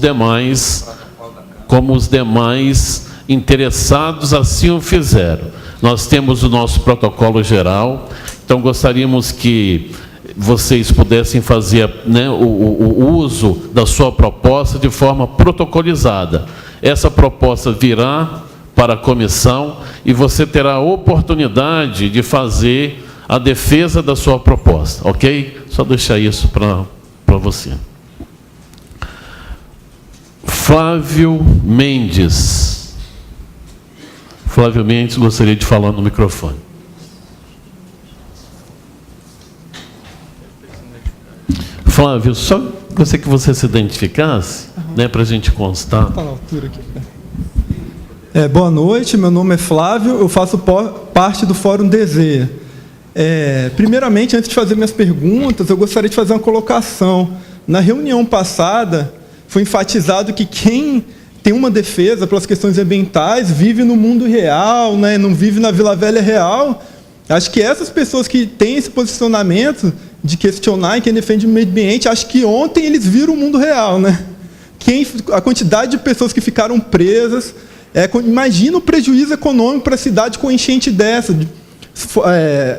demais interessados assim o fizeram. Nós temos o nosso protocolo geral, então gostaríamos que vocês pudessem fazer o uso da sua proposta de forma protocolizada. Essa proposta virá para a comissão e você terá a oportunidade de fazer a defesa da sua proposta, ok? Só deixar isso para você. Flávio Mendes. Flávio Mendes gostaria de falar no microfone. Flávio, só gostaria que você se identificasse, para a gente constar. Está na altura aqui. Boa noite, meu nome é Flávio, eu faço parte do Fórum DZ. Primeiramente, antes de fazer minhas perguntas, eu gostaria de fazer uma colocação. Na reunião passada, foi enfatizado que quem tem uma defesa pelas questões ambientais vive no mundo real, não vive na Vila Velha real. Acho que essas pessoas que têm esse posicionamento de questionar quem defende o meio ambiente, acho que ontem eles viram o mundo real. A quantidade de pessoas que ficaram presas, imagina o prejuízo econômico para a cidade com enchente dessa,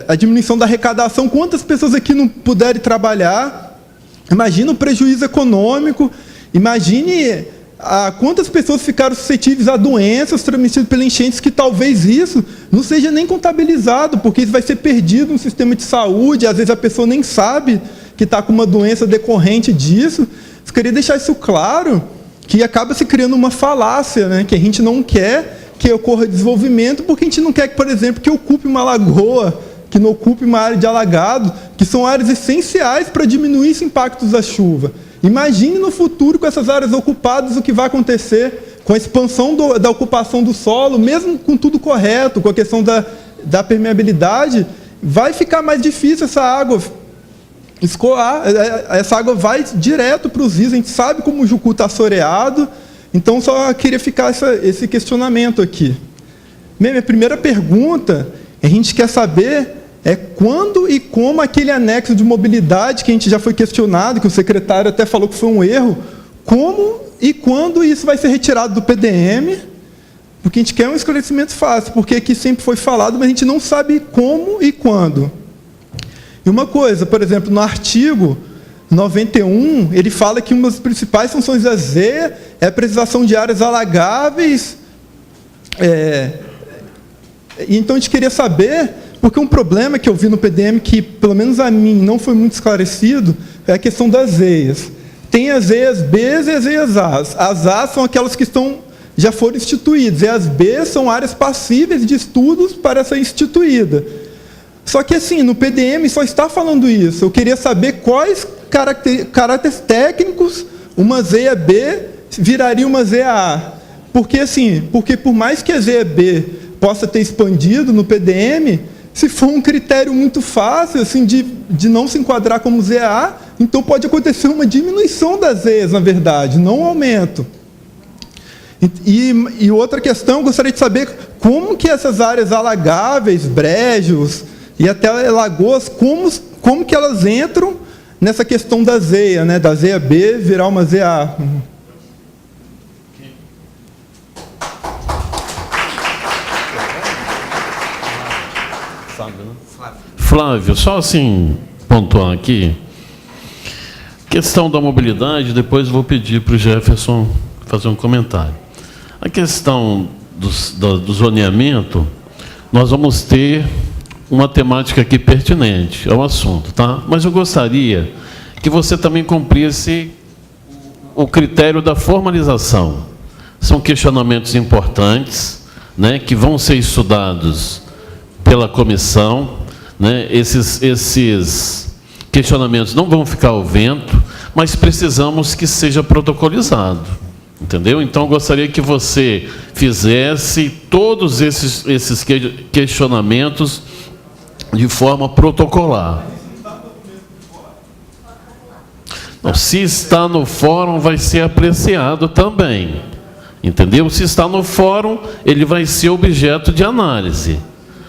a diminuição da arrecadação, quantas pessoas aqui não puderem trabalhar, imagina o prejuízo econômico, imagine quantas pessoas ficaram suscetíveis a doenças transmitidas pelas enchentes, que talvez isso não seja nem contabilizado, porque isso vai ser perdido no sistema de saúde, às vezes a pessoa nem sabe que está com uma doença decorrente disso. Eu queria deixar isso claro, que acaba se criando uma falácia, que a gente não quer que ocorra desenvolvimento, porque a gente não quer que, por exemplo, que ocupe uma lagoa, que não ocupe uma área de alagado, que são áreas essenciais para diminuir os impactos da chuva. Imagine no futuro, com essas áreas ocupadas, o que vai acontecer com a expansão da ocupação do solo, mesmo com tudo correto, com a questão da permeabilidade, vai ficar mais difícil essa água escoar, essa água vai direto para os rios, a gente sabe como o Jucu está assoreado, então só queria ficar esse questionamento aqui. Minha primeira pergunta, a gente quer saber quando e como aquele anexo de mobilidade, que a gente já foi questionado, que o secretário até falou que foi um erro, como e quando isso vai ser retirado do PDM, porque a gente quer um esclarecimento fácil, porque aqui sempre foi falado, mas a gente não sabe como e quando. E uma coisa, por exemplo, no artigo 91, ele fala que uma das principais funções da ZEA é a preservação de áreas alagáveis. Então, a gente queria saber, porque um problema que eu vi no PDM, que pelo menos a mim não foi muito esclarecido, é a questão das ZEAs. Tem as ZEAs B e as ZEAs A. As A são aquelas que já foram instituídas, e as B são áreas passíveis de estudos para ser instituída. Só que, assim, no PDM só está falando isso. Eu queria saber quais caráteres técnicos uma ZEA B viraria uma ZEA A. Porque por mais que a ZEA B possa ter expandido no PDM, se for um critério muito fácil, assim, de não se enquadrar como ZEA A, então pode acontecer uma diminuição das ZEAs, na verdade, não um aumento. E outra questão, eu gostaria de saber como que essas áreas alagáveis, brejos e até lagoas, como que elas entram nessa questão da ZEA, da ZEA B virar uma ZEA A. Flávio, só assim, pontuar aqui, questão da mobilidade, depois vou pedir para o Jefferson fazer um comentário. A questão do zoneamento, nós vamos ter uma temática aqui pertinente ao assunto, tá? Mas eu gostaria que você também cumprisse o critério da formalização. São questionamentos importantes, né, que vão ser estudados pela comissão, né? Esses questionamentos não vão ficar ao vento, mas precisamos que seja protocolizado, entendeu? Então, eu gostaria que você fizesse todos esses questionamentos de forma protocolar. Não, se está no fórum, vai ser apreciado também, entendeu? Se está no fórum, ele vai ser objeto de análise.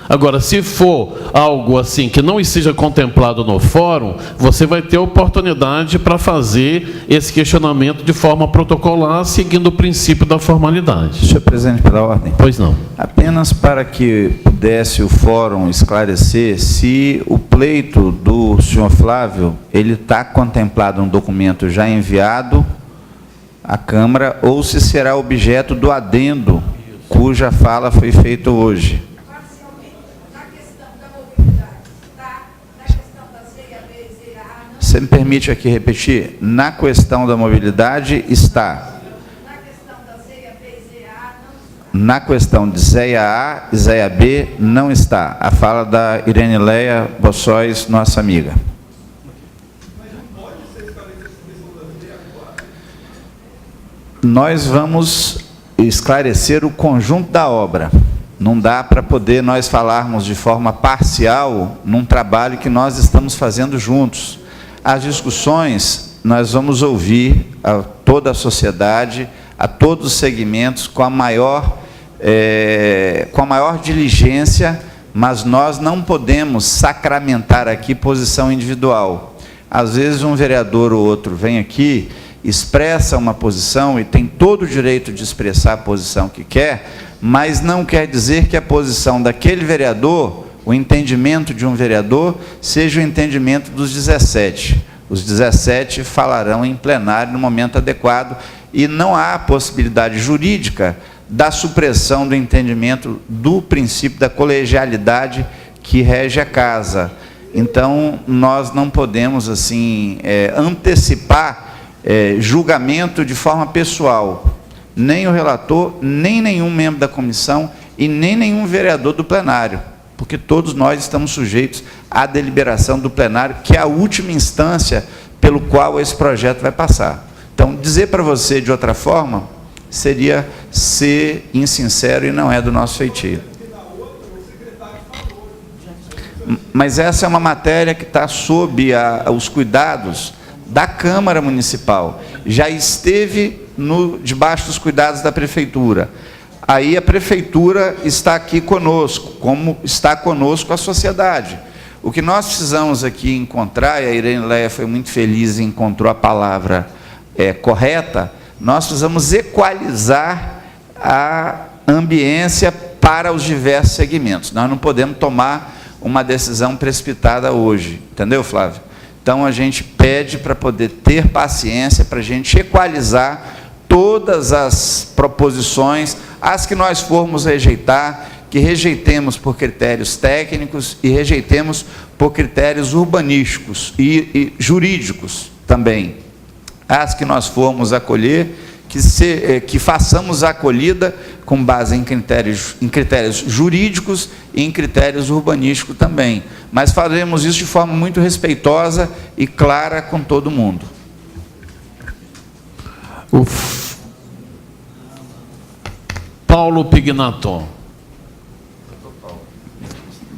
Agora, se for algo assim que não esteja contemplado no fórum, você vai ter oportunidade para fazer esse questionamento de forma protocolar, seguindo o princípio da formalidade. Senhor presidente, pela ordem. Pois não. Apenas para que pudesse o fórum esclarecer se o pleito do senhor Flávio, ele está contemplado no documento já enviado à Câmara, ou se será objeto do adendo, cuja fala foi feita hoje. Você me permite aqui repetir? Na questão da mobilidade está. Na questão da ZEIA B e ZEIA A não está. Na questão de ZEIA A e ZEIA B não está. A fala da Irene Leia Bossóis, nossa amiga. Nós vamos esclarecer o conjunto da obra. Não dá para poder nós falarmos de forma parcial num trabalho que nós estamos fazendo juntos. As discussões, nós vamos ouvir a toda a sociedade, a todos os segmentos, com a maior diligência, mas nós não podemos sacramentar aqui posição individual. Às vezes, um vereador ou outro vem aqui, expressa uma posição e tem todo o direito de expressar a posição que quer, mas não quer dizer que a posição daquele vereador, o entendimento de um vereador, seja o entendimento dos 17. Os 17 falarão em plenário no momento adequado e não há possibilidade jurídica da supressão do entendimento do princípio da colegialidade que rege a casa. Então, nós não podemos, assim, antecipar julgamento de forma pessoal. Nem o relator, nem nenhum membro da comissão e nem nenhum vereador do plenário, porque todos nós estamos sujeitos à deliberação do plenário, que é a última instância pelo qual esse projeto vai passar. Então, dizer para você de outra forma seria ser insincero e não é do nosso feitio. Mas essa é uma matéria que está sob os cuidados da Câmara Municipal. Já esteve debaixo dos cuidados da Prefeitura. Aí a Prefeitura está aqui conosco, como está conosco a sociedade. O que nós precisamos aqui encontrar, e a Irene Leia foi muito feliz e encontrou a palavra correta, nós precisamos equalizar a ambiência para os diversos segmentos. Nós não podemos tomar uma decisão precipitada hoje, entendeu, Flávio? Então, a gente pede para poder ter paciência, para a gente equalizar todas as proposições, as que nós formos rejeitar, que rejeitemos por critérios técnicos e rejeitemos por critérios urbanísticos e jurídicos também. As que nós formos acolher, que façamos a acolhida com base em critérios jurídicos e em critérios urbanísticos também. Mas faremos isso de forma muito respeitosa e clara com todo mundo. Paulo Pignaton.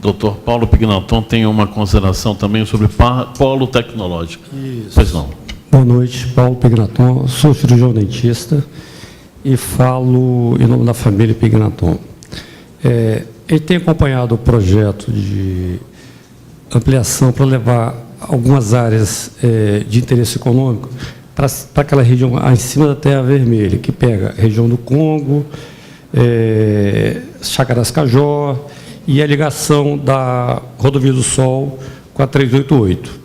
Doutor Paulo Pignaton tem uma consideração também sobre polo tecnológico. Isso. Pois não. Boa noite, Paulo Pignaton, sou cirurgião dentista e falo em nome da família Pignaton. Ele tem acompanhado o projeto de ampliação para levar algumas áreas de interesse econômico para aquela região em cima da Terra Vermelha, que pega a região do Congo, Chacarascajó e a ligação da Rodovia do Sol com a 388.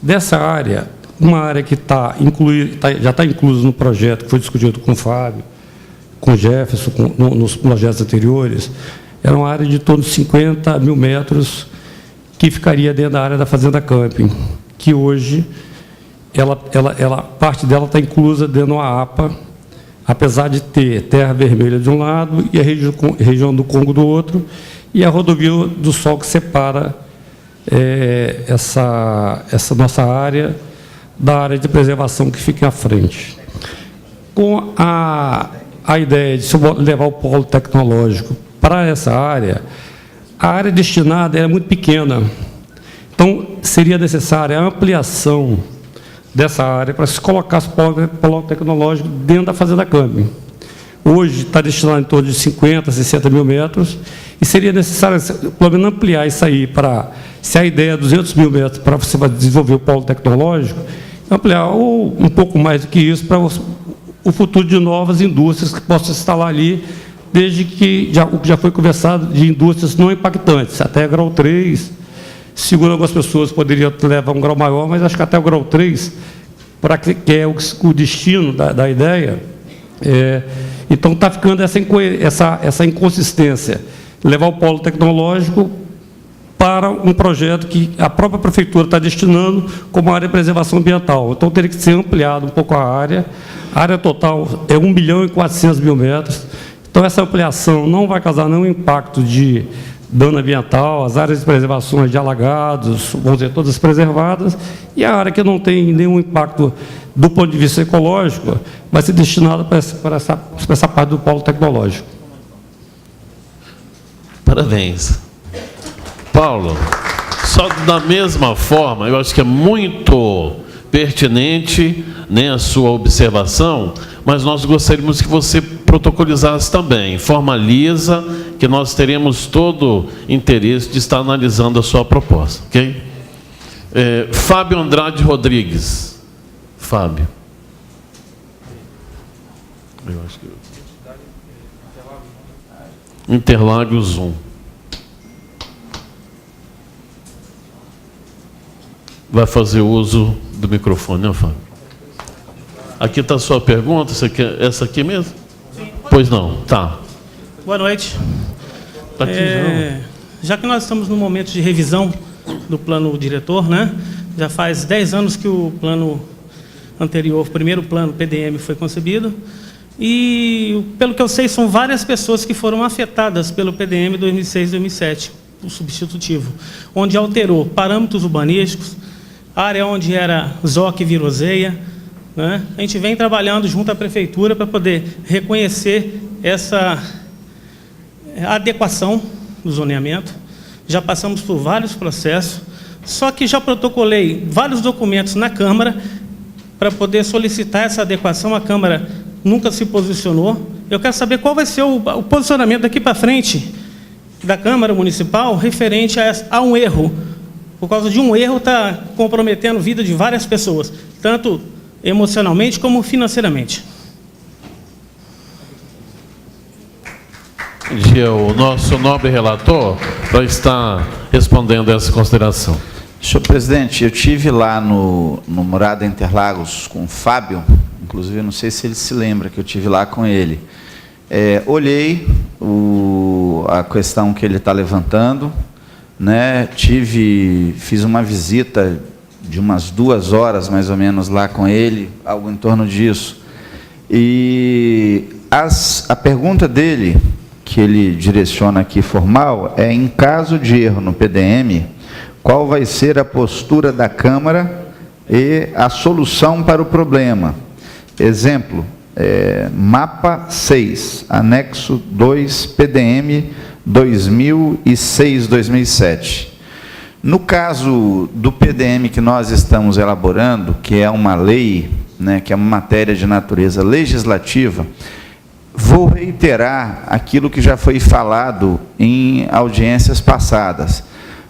Dessa área, uma área que já está inclusa no projeto, que foi discutido com o Fábio, com o Jefferson, nos projetos anteriores, era uma área de torno de 50 mil metros que ficaria dentro da área da Fazenda Camping, que hoje, parte dela está inclusa dentro da APA, apesar de ter terra vermelha de um lado e a região do Congo do outro, e a rodovia do Sol que separa essa nossa área da área de preservação que fica à frente. Com a ideia de se levar o polo tecnológico para essa área, a área destinada é muito pequena. Então, seria necessária a ampliação dessa área para se colocar esse polo tecnológico dentro da Fazenda Câmbio. Hoje está destinado em torno de 50, 60 mil metros, e seria necessário, pelo menos, ampliar isso aí para, se a ideia é 200 mil metros para você desenvolver o polo tecnológico, ampliar ou um pouco mais do que isso para o futuro de novas indústrias que possam se instalar ali, desde que o que já foi conversado de indústrias não impactantes, até grau 3, segundo algumas pessoas, poderia levar um grau maior, mas acho que até o grau 3, que é o destino da ideia. Então, está ficando essa inconsistência, levar o polo tecnológico para um projeto que a própria prefeitura está destinando como área de preservação ambiental. Então, teria que ser ampliado um pouco a área. A área total é 1.400.000 metros. Então, essa ampliação não vai causar nenhum impacto de dano ambiental, as áreas de preservação de alagados, vamos dizer, todas preservadas, e a área que não tem nenhum impacto do ponto de vista ecológico vai ser destinada para essa parte do polo tecnológico. Parabéns. Paulo, só da mesma forma, eu acho que é muito pertinente, né, a sua observação, mas nós gostaríamos que você protocolizasse também, formaliza que nós teremos todo interesse de estar analisando a sua proposta, ok? Fábio Andrade Rodrigues. Fábio. Eu acho que... Interlagos 1. Vai fazer uso do microfone, né, Fábio? Aqui está a sua pergunta, você quer essa aqui mesmo? Sim. Pois não, tá. Boa noite. Tá aqui, já que nós estamos no momento de revisão do plano diretor, né? Já faz 10 anos que o plano anterior, o primeiro plano PDM, foi concebido. E, pelo que eu sei, são várias pessoas que foram afetadas pelo PDM 2006-2007, o substitutivo, onde alterou parâmetros urbanísticos, área onde era ZOC virou ZEIA, né? A gente vem trabalhando junto à prefeitura para poder reconhecer essa adequação do zoneamento. Já passamos por vários processos, só que já protocolei vários documentos na Câmara para poder solicitar essa adequação. A Câmara nunca se posicionou. Eu quero saber qual vai ser o posicionamento daqui para frente da Câmara Municipal referente a um erro. Por causa de um erro, está comprometendo a vida de várias pessoas, tanto emocionalmente como financeiramente. O nosso nobre relator vai estar respondendo essa consideração. Senhor presidente, eu tive lá no Morada Interlagos com o Fábio, inclusive eu não sei se ele se lembra que eu tive lá com ele. Olhei a questão que ele está levantando, né? Fiz uma visita de umas 2 horas mais ou menos lá com ele, algo em torno disso. E a pergunta dele, que ele direciona aqui formal, é: em caso de erro no PDM, qual vai ser a postura da Câmara e a solução para o problema? Exemplo, mapa 6, anexo 2, PDM 2006-2007. No caso do PDM que nós estamos elaborando, que é uma lei, né, que é uma matéria de natureza legislativa, vou reiterar aquilo que já foi falado em audiências passadas.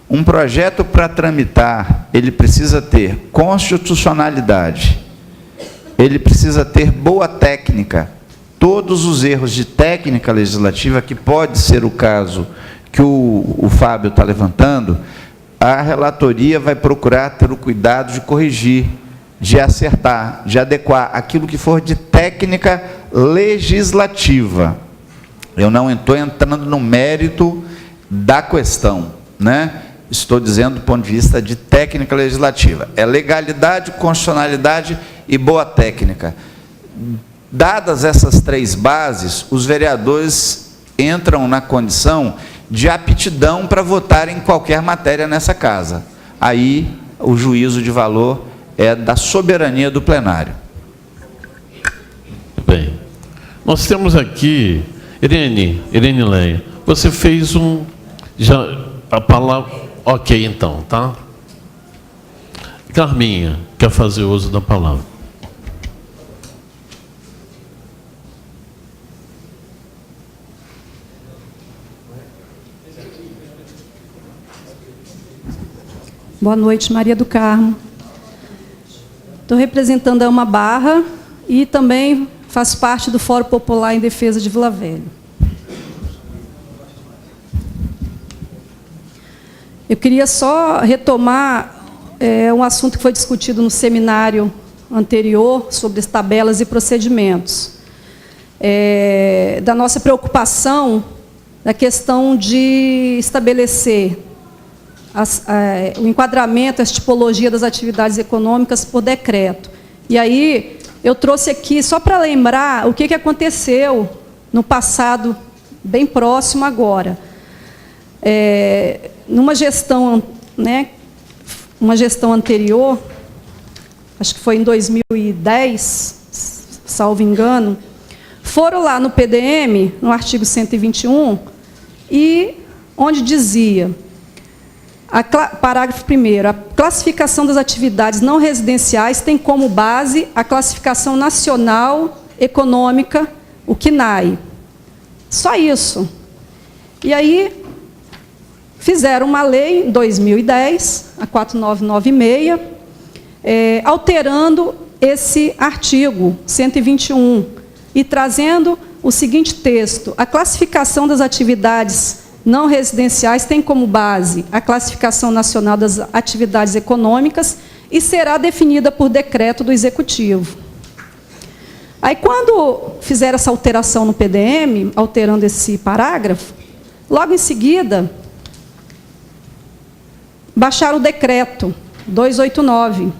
Um projeto para tramitar, ele precisa ter constitucionalidade, ele precisa ter boa técnica. Todos os erros de técnica legislativa, que pode ser o caso que o Fábio está levantando, a relatoria vai procurar ter o cuidado de corrigir, de acertar, de adequar aquilo que for de técnica legislativa. Eu não estou entrando no mérito da questão, né? Estou dizendo do ponto de vista de técnica legislativa. É legalidade, constitucionalidade e boa técnica. Dadas essas 3 bases, os vereadores entram na condição de aptidão para votar em qualquer matéria nessa casa. Aí, o juízo de valor é da soberania do plenário. Bem, nós temos aqui, Irene Leia, você fez a palavra, ok então, tá? Carminha, quer fazer uso da palavra. Boa noite, Maria do Carmo. Estou representando a Uma Barra e também faço parte do Fórum Popular em Defesa de Vila Velha. Eu queria só retomar um assunto que foi discutido no seminário anterior sobre as tabelas e procedimentos. Da nossa preocupação da questão de estabelecer o enquadramento, as tipologias das atividades econômicas por decreto. E aí, eu trouxe aqui, só para lembrar o que aconteceu no passado, bem próximo agora. Numa gestão, né, uma gestão anterior, acho que foi em 2010, salvo engano, foram lá no PDM, no artigo 121, e onde dizia... Parágrafo 1º. A classificação das atividades não residenciais tem como base a classificação nacional econômica, o CNAE. Só isso. E aí, fizeram uma lei em 2010, a 4996, alterando esse artigo 121 e trazendo o seguinte texto: a classificação das atividades não residenciais tem como base a classificação nacional das atividades econômicas e será definida por decreto do Executivo. Aí, quando fizeram essa alteração no PDM, alterando esse parágrafo, logo em seguida, baixaram o decreto 289,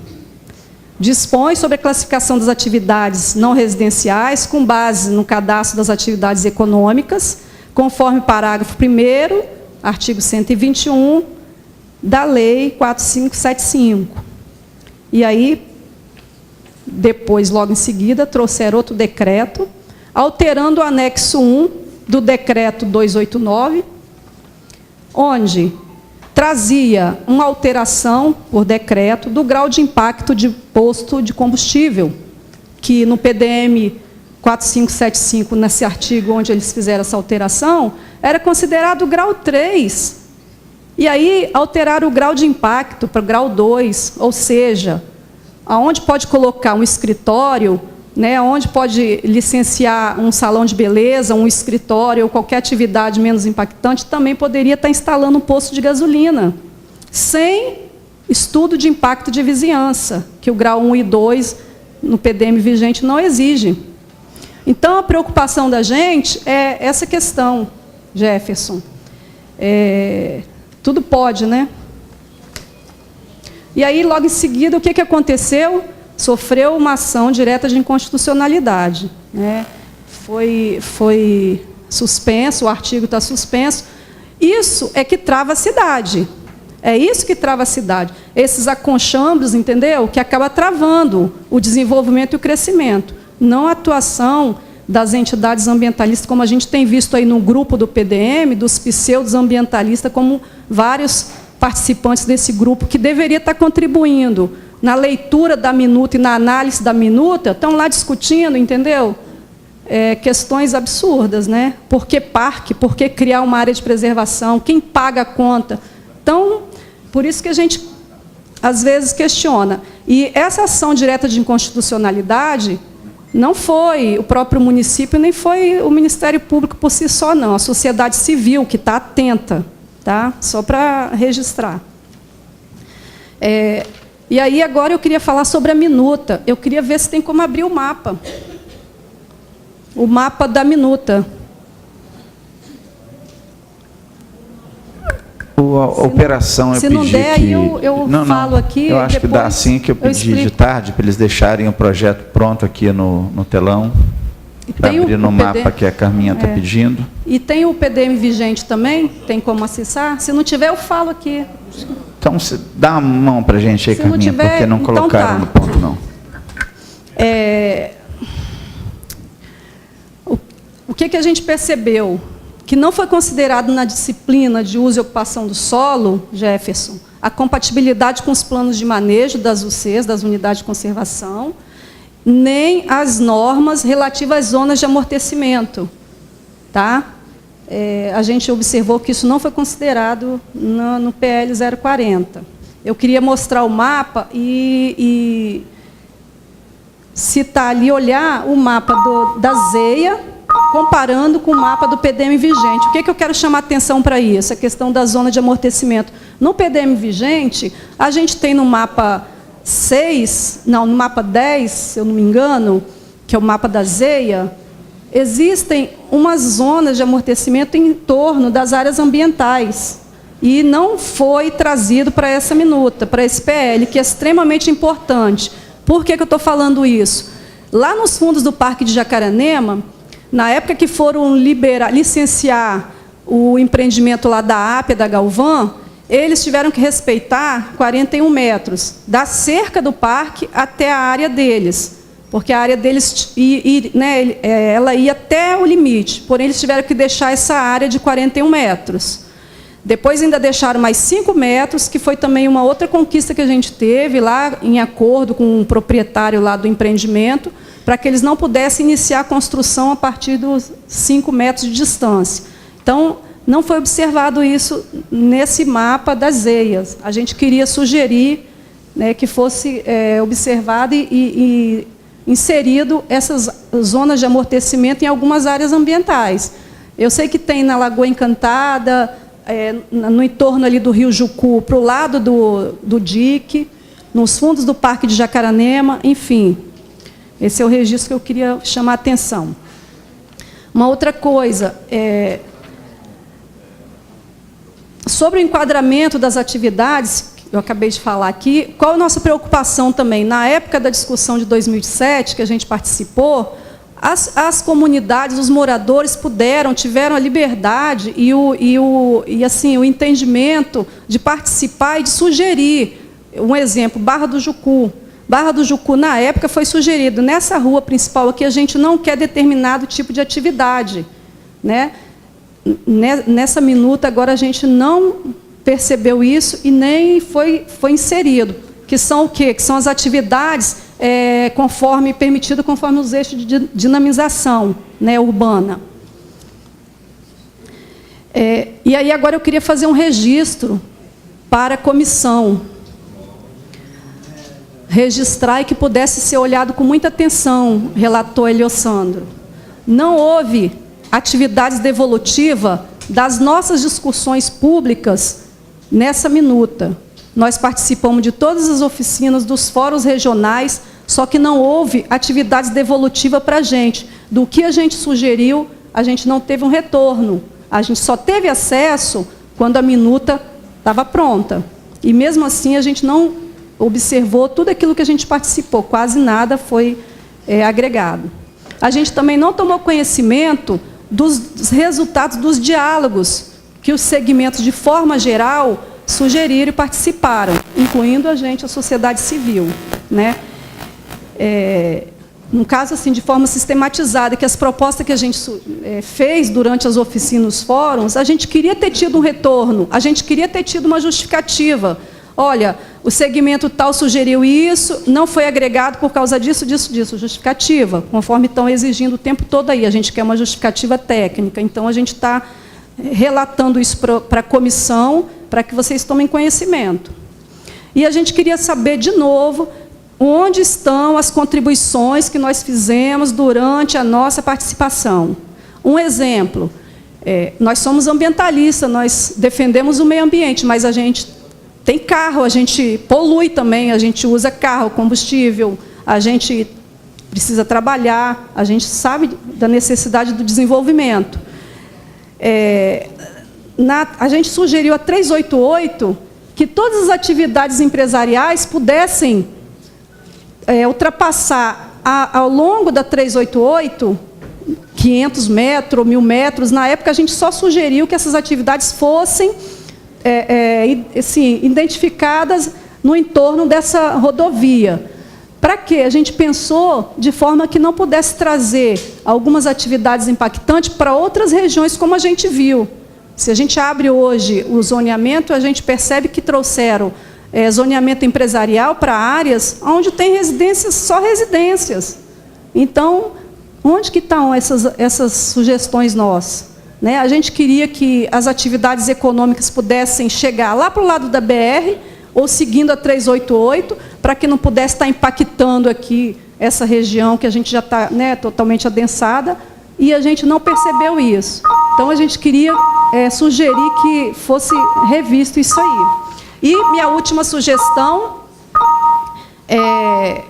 dispõe sobre a classificação das atividades não residenciais com base no cadastro das atividades econômicas, conforme parágrafo 1º, artigo 121, da Lei 4575. E aí, depois, logo em seguida, trouxeram outro decreto, alterando o anexo 1 do decreto 289, onde trazia uma alteração, por decreto, do grau de impacto de posto de combustível, que no PDM 4575, nesse artigo onde eles fizeram essa alteração, era considerado o grau 3. E aí alteraram o grau de impacto para o grau 2, ou seja, aonde pode colocar um escritório, né, onde pode licenciar um salão de beleza, um escritório ou qualquer atividade menos impactante, também poderia estar instalando um posto de gasolina, sem estudo de impacto de vizinhança, que o grau 1 e 2 no PDM vigente não exige. Então, a preocupação da gente é essa questão, Jefferson. Tudo pode, né? E aí, logo em seguida, o que aconteceu? Sofreu uma ação direta de inconstitucionalidade, né? Foi suspenso, o artigo está suspenso. Isso é que trava a cidade. É isso que trava a cidade. Esses aconchambros, entendeu? Que acaba travando o desenvolvimento e o crescimento. Não a atuação das entidades ambientalistas, como a gente tem visto aí no grupo do PDM, dos pseudos ambientalistas, como vários participantes desse grupo, que deveria estar contribuindo na leitura da minuta e na análise da minuta, estão lá discutindo, entendeu? Questões absurdas, né? Por que parque? Por que criar uma área de preservação? Quem paga a conta? Então, por isso que a gente, às vezes, questiona. E essa ação direta de inconstitucionalidade não foi o próprio município, nem foi o Ministério Público por si só, não. A sociedade civil, que está atenta, tá? Só para registrar. E aí, agora, eu queria falar sobre a minuta. Eu queria ver se tem como abrir o mapa. O mapa da minuta. A operação eu pedi. Se não der, aí eu falo aqui. Eu acho que dá assim, que eu pedi de tarde, para eles deixarem o projeto pronto aqui no telão. Para abrir no mapa que a Carminha está pedindo. E tem o PDM vigente também? Tem como acessar? Se não tiver, eu falo aqui. Então, dá uma mão para a gente aí, Se não Carminha, tiver, porque não então colocaram tá. no ponto, não. O que a gente percebeu? Que não foi considerado na disciplina de uso e ocupação do solo, Jefferson, a compatibilidade com os planos de manejo das UCs, das unidades de conservação, nem as normas relativas às zonas de amortecimento. Tá? A gente observou que isso não foi considerado no PL 040. Eu queria mostrar o mapa e citar ali, olhar o mapa da ZEIA, comparando com o mapa do PDM vigente. O que eu quero chamar atenção para isso? A questão da zona de amortecimento. No PDM vigente, a gente tem no mapa 6, não, no mapa 10, se eu não me engano, que é o mapa da ZEIA, existem umas zonas de amortecimento em torno das áreas ambientais. E não foi trazido para essa minuta, para esse PL, que é extremamente importante. Por que eu estou falando isso? Lá nos fundos do Parque de Jacaranema, na época que foram licenciar o empreendimento lá da APA, da Galvan, eles tiveram que respeitar 41 metros, da cerca do parque até a área deles, porque a área deles ela ia até o limite, porém eles tiveram que deixar essa área de 41 metros. Depois ainda deixaram mais 5 metros, que foi também uma outra conquista que a gente teve lá, em acordo com o proprietário lá do empreendimento, para que eles não pudessem iniciar a construção a partir dos 5 metros de distância. Então, não foi observado isso nesse mapa das ZEIAs. A gente queria sugerir, né, que fosse observado e inserido essas zonas de amortecimento em algumas áreas ambientais. Eu sei que tem na Lagoa Encantada, no entorno ali do Rio Jucu, para o lado do dique, nos fundos do Parque de Jacaranema, enfim. Esse é o registro que eu queria chamar a atenção. Uma outra coisa, sobre o enquadramento das atividades, que eu acabei de falar aqui, qual a nossa preocupação também? Na época da discussão de 2007, que a gente participou, as comunidades, os moradores tiveram a liberdade e o entendimento de participar e de sugerir. Um exemplo, Barra do Jucu. Barra do Jucu, na época, foi sugerido, nessa rua principal aqui, a gente não quer determinado tipo de atividade. Né? Nessa minuta, agora, a gente não percebeu isso e nem foi inserido. Que são o quê? Que são as atividades permitido conforme os eixos de dinamização, né, urbana. E aí, agora, eu queria fazer um registro para a comissão. Registrar e que pudesse ser olhado com muita atenção, relator Eliosandro. Não houve atividades devolutivas das nossas discussões públicas nessa minuta. Nós participamos de todas as oficinas dos fóruns regionais, só que não houve atividades devolutivas para a gente. Do que a gente sugeriu, a gente não teve um retorno. A gente só teve acesso quando a minuta estava pronta. E, mesmo assim, a gente não observou tudo aquilo que a gente participou, quase nada foi agregado. A gente também não tomou conhecimento dos resultados dos diálogos que os segmentos, de forma geral, sugeriram e participaram, incluindo a gente, a sociedade civil. Né? No caso, assim, de forma sistematizada, que as propostas que a gente fez durante as oficinas, os fóruns, a gente queria ter tido um retorno, a gente queria ter tido uma justificativa. Olha, o segmento tal sugeriu isso, não foi agregado por causa disso, justificativa, conforme estão exigindo o tempo todo aí. A gente quer uma justificativa técnica, então a gente está relatando isso para a comissão, para que vocês tomem conhecimento. E a gente queria saber, de novo, onde estão as contribuições que nós fizemos durante a nossa participação. Um exemplo, nós somos ambientalistas, nós defendemos o meio ambiente, mas a gente tem carro, a gente polui também, a gente usa carro, combustível, a gente precisa trabalhar, a gente sabe da necessidade do desenvolvimento. A gente sugeriu a 388 que todas as atividades empresariais pudessem ultrapassar, ao longo da 388, 500 metros, 1.000 metros. Na época, a gente só sugeriu que essas atividades fossem assim, identificadas no entorno dessa rodovia. Para quê? A gente pensou de forma que não pudesse trazer algumas atividades impactantes para outras regiões, como a gente viu. Se a gente abre hoje o zoneamento, a gente percebe que trouxeram zoneamento empresarial para áreas onde tem residências, só residências. Então, onde que estão essas sugestões nossas? Né? A gente queria que as atividades econômicas pudessem chegar lá para o lado da BR, ou seguindo a 388, para que não pudesse estar impactando aqui essa região que a gente já está, né, totalmente adensada, e a gente não percebeu isso. Então, a gente queria sugerir que fosse revisto isso aí. E minha última sugestão é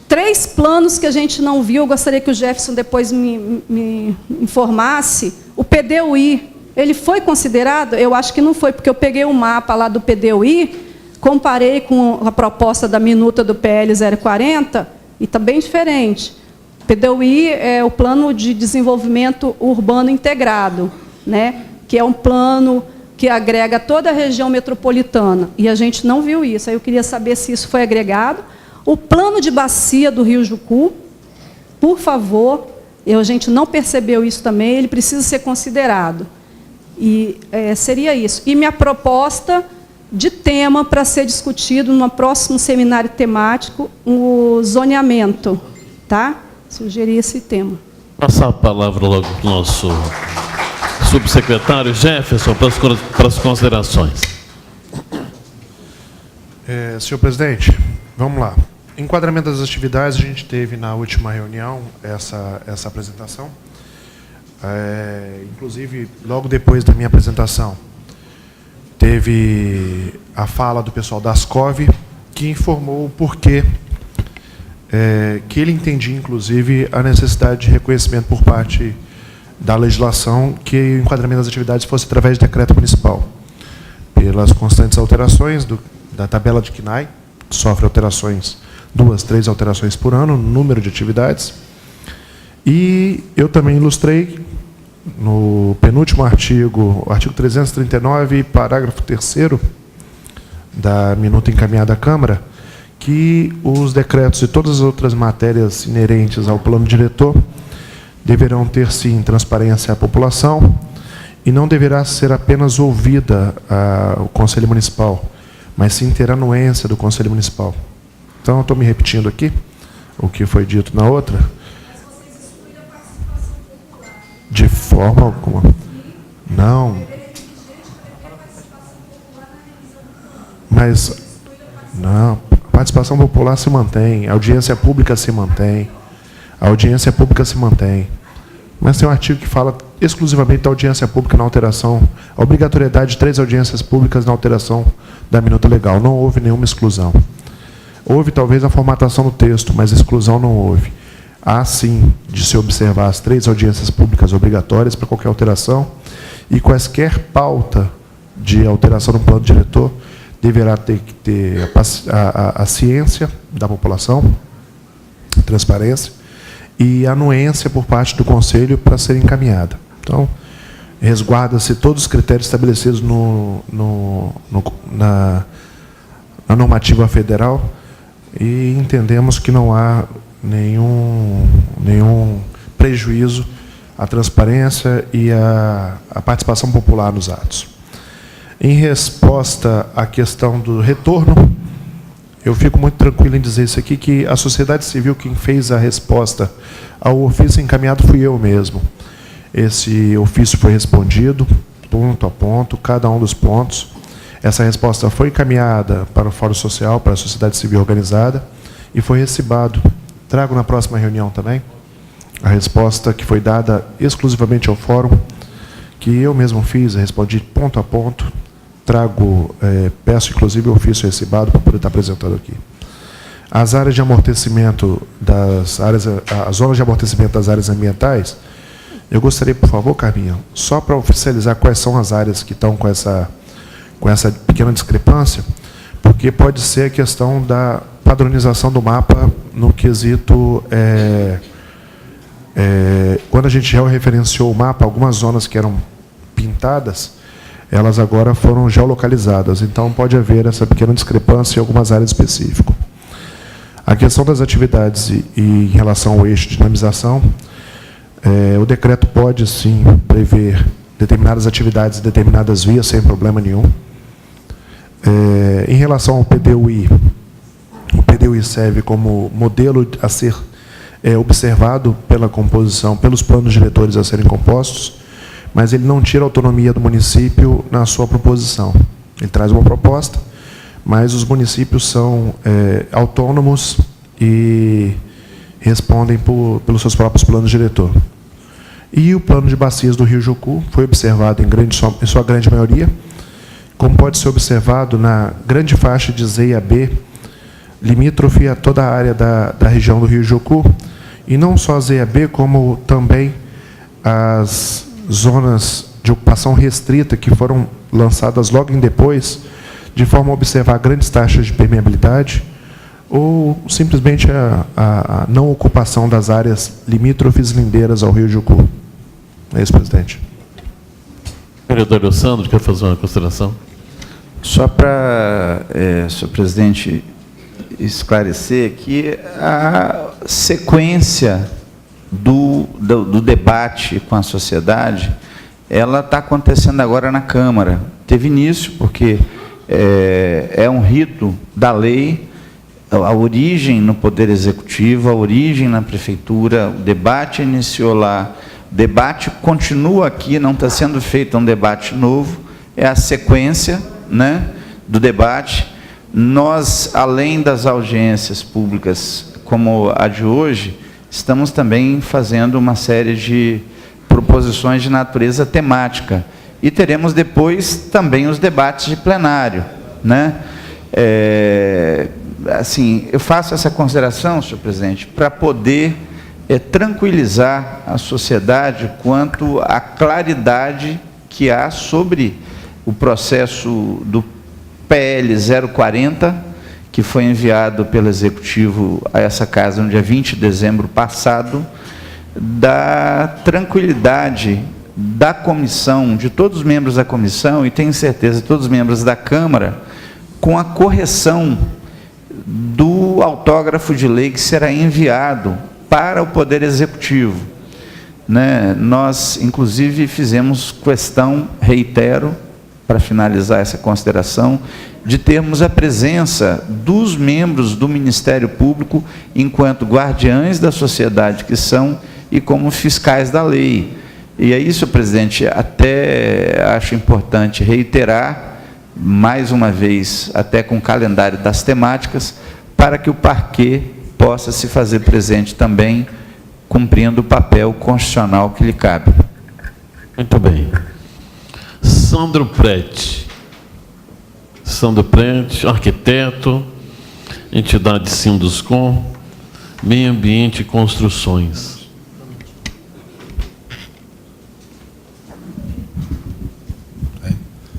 3 planos que a gente não viu, eu gostaria que o Jefferson depois me informasse. O PDUI, ele foi considerado? Eu acho que não foi, porque eu peguei o mapa lá do PDUI, comparei com a proposta da minuta do PL 040, e está bem diferente. O PDUI é o Plano de Desenvolvimento Urbano Integrado, né? Que é um plano que agrega toda a região metropolitana, e a gente não viu isso. Aí eu queria saber se isso foi agregado. O Plano de Bacia do Rio Jucu, por favor, a gente não percebeu isso também, ele precisa ser considerado. E seria isso. E minha proposta de tema para ser discutido no próximo seminário temático, o zoneamento. Tá? Sugeri esse tema. Passar a palavra logo para o nosso subsecretário Jefferson para as considerações. Senhor presidente, vamos lá. Enquadramento das atividades, a gente teve na última reunião essa apresentação. Inclusive, logo depois da minha apresentação, teve a fala do pessoal da Ascov, que informou o porquê que ele entendia, inclusive, a necessidade de reconhecimento por parte da legislação que o enquadramento das atividades fosse através de decreto municipal, pelas constantes alterações da tabela de CNAE, que sofre alterações, 2, 3 alterações por ano, no número de atividades. E eu também ilustrei, no penúltimo artigo, o artigo 339, parágrafo 3º, da minuta encaminhada à Câmara, que os decretos e todas as outras matérias inerentes ao plano diretor deverão ter, sim, transparência à população e não deverá ser apenas ouvida o Conselho Municipal, mas sim ter anuência do Conselho Municipal. Então, eu estou me repetindo aqui o que foi dito na outra. De forma alguma. Não. Mas, não, a participação popular se mantém, a audiência pública se mantém, a audiência pública se mantém. Mas tem um artigo que fala exclusivamente da audiência pública na alteração, a obrigatoriedade de 3 audiências públicas na alteração da minuta legal. Não houve nenhuma exclusão. Houve, talvez, a formatação do texto, mas exclusão não houve. Há, sim, de se observar as 3 audiências públicas obrigatórias para qualquer alteração, e quaisquer pauta de alteração no plano diretor deverá ter que ter a ciência da população, transparência, e anuência por parte do Conselho para ser encaminhada. Então, resguarda-se todos os critérios estabelecidos na normativa federal, e entendemos que não há nenhum prejuízo à transparência e à participação popular nos atos. Em resposta à questão do retorno, eu fico muito tranquilo em dizer isso aqui, que a sociedade civil, quem fez a resposta ao ofício encaminhado, fui eu mesmo. Esse ofício foi respondido, ponto a ponto, cada um dos pontos. Essa resposta foi encaminhada para o Fórum Social, para a sociedade civil organizada, e foi recibado. Trago na próxima reunião também a resposta que foi dada exclusivamente ao Fórum, que eu mesmo fiz, respondi ponto a ponto. Trago, peço inclusive o ofício recibado para poder estar apresentando aqui. As áreas de amortecimento das áreas, as zonas de amortecimento das áreas ambientais, eu gostaria, por favor, Carminha, só para oficializar quais são as áreas que estão com essa pequena discrepância, porque pode ser a questão da padronização do mapa no quesito Quando a gente georreferenciou o mapa, algumas zonas que eram pintadas, elas agora foram geolocalizadas. Então, pode haver essa pequena discrepância em algumas áreas específicas. A questão das atividades e em relação ao eixo de dinamização, o decreto pode, sim, prever determinadas atividades e determinadas vias sem problema nenhum. Em relação ao PDUI, o PDUI serve como modelo a ser observado pela composição, pelos planos diretores a serem compostos, mas ele não tira a autonomia do município na sua proposição. Ele traz uma proposta, mas os municípios são autônomos e respondem pelos seus próprios planos diretor. E o plano de bacias do Rio Jucu foi observado em sua grande maioria, como pode ser observado na grande faixa de Z e AB, limítrofe a toda a área da região do Rio Jucu, e não só a Z e AB, como também as zonas de ocupação restrita que foram lançadas logo em depois, de forma a observar grandes taxas de permeabilidade, ou simplesmente a não ocupação das áreas limítrofes lindeiras ao Rio Jucu. É isso, presidente. Vereador Sandro, quer fazer uma consideração? Só para, senhor presidente, esclarecer que a sequência do debate com a sociedade, ela está acontecendo agora na Câmara. Teve início, porque é um rito da lei, a origem no Poder Executivo, a origem na Prefeitura, o debate iniciou lá, o debate continua aqui, não está sendo feito um debate novo, é a sequência, né, do debate. Nós, além das audiências públicas como a de hoje, estamos também fazendo uma série de proposições de natureza temática. E teremos depois também os debates de plenário, né? Assim, eu faço essa consideração, senhor presidente, para poder tranquilizar a sociedade quanto à claridade que há sobre o processo do PL 040, que foi enviado pelo Executivo a essa casa no dia 20 de dezembro passado, da tranquilidade da comissão, de todos os membros da comissão, e tenho certeza, todos os membros da Câmara, com a correção do autógrafo de lei que será enviado para o Poder Executivo, né? Nós, inclusive, fizemos questão, reitero, para finalizar essa consideração, de termos a presença dos membros do Ministério Público enquanto guardiães da sociedade que são e como fiscais da lei. E é isso, presidente, até acho importante reiterar, mais uma vez, até com o calendário das temáticas, para que o parquê possa se fazer presente também, cumprindo o papel constitucional que lhe cabe. Muito bem. Sandro Prete. Sandro Prete, arquiteto, entidade Sinduscom, Meio Ambiente e Construções.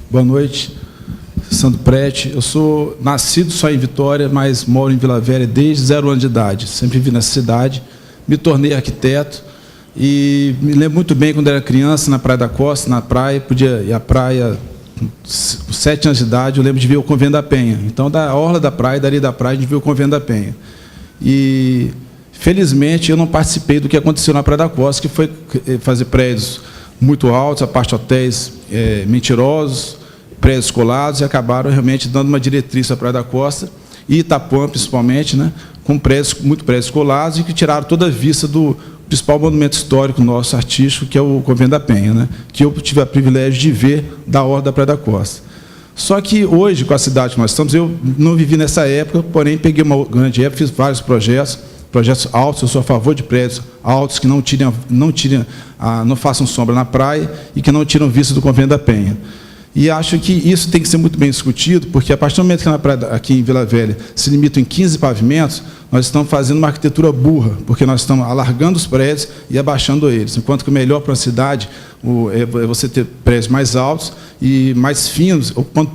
Boa noite, Sandro Prete. Eu sou nascido só em Vitória, mas moro em Vila Velha desde 0 anos de idade. Sempre vivi nessa cidade, me tornei arquiteto e me lembro muito bem quando era criança, na Praia da Costa, na praia, podia ir à praia com 7 anos de idade, eu lembro de ver o Convento da Penha. Então, da orla da praia, dali da praia, a gente viu o Convento da Penha. E, felizmente, eu não participei do que aconteceu na Praia da Costa, que foi fazer prédios muito altos, a parte de hotéis mentirosos, prédios colados, e acabaram realmente dando uma diretriz à Praia da Costa, e Itapuã, principalmente, né, com muitos prédios colados, e que tiraram toda a vista do principal monumento histórico nosso, artístico, que é o Convento da Penha, né, que eu tive o privilégio de ver da orla da Praia da Costa. Só que hoje, com a cidade que nós estamos, eu não vivi nessa época, porém peguei uma grande época, fiz vários projetos altos, eu sou a favor de prédios altos que não façam sombra na praia e que não tiram vista do Convento da Penha. E acho que isso tem que ser muito bem discutido, porque a partir do momento que na praia, aqui em Vila Velha, se limitam em 15 pavimentos, nós estamos fazendo uma arquitetura burra, porque nós estamos alargando os prédios e abaixando eles, enquanto que o melhor para uma cidade é você ter prédios mais altos e mais finos, ocupando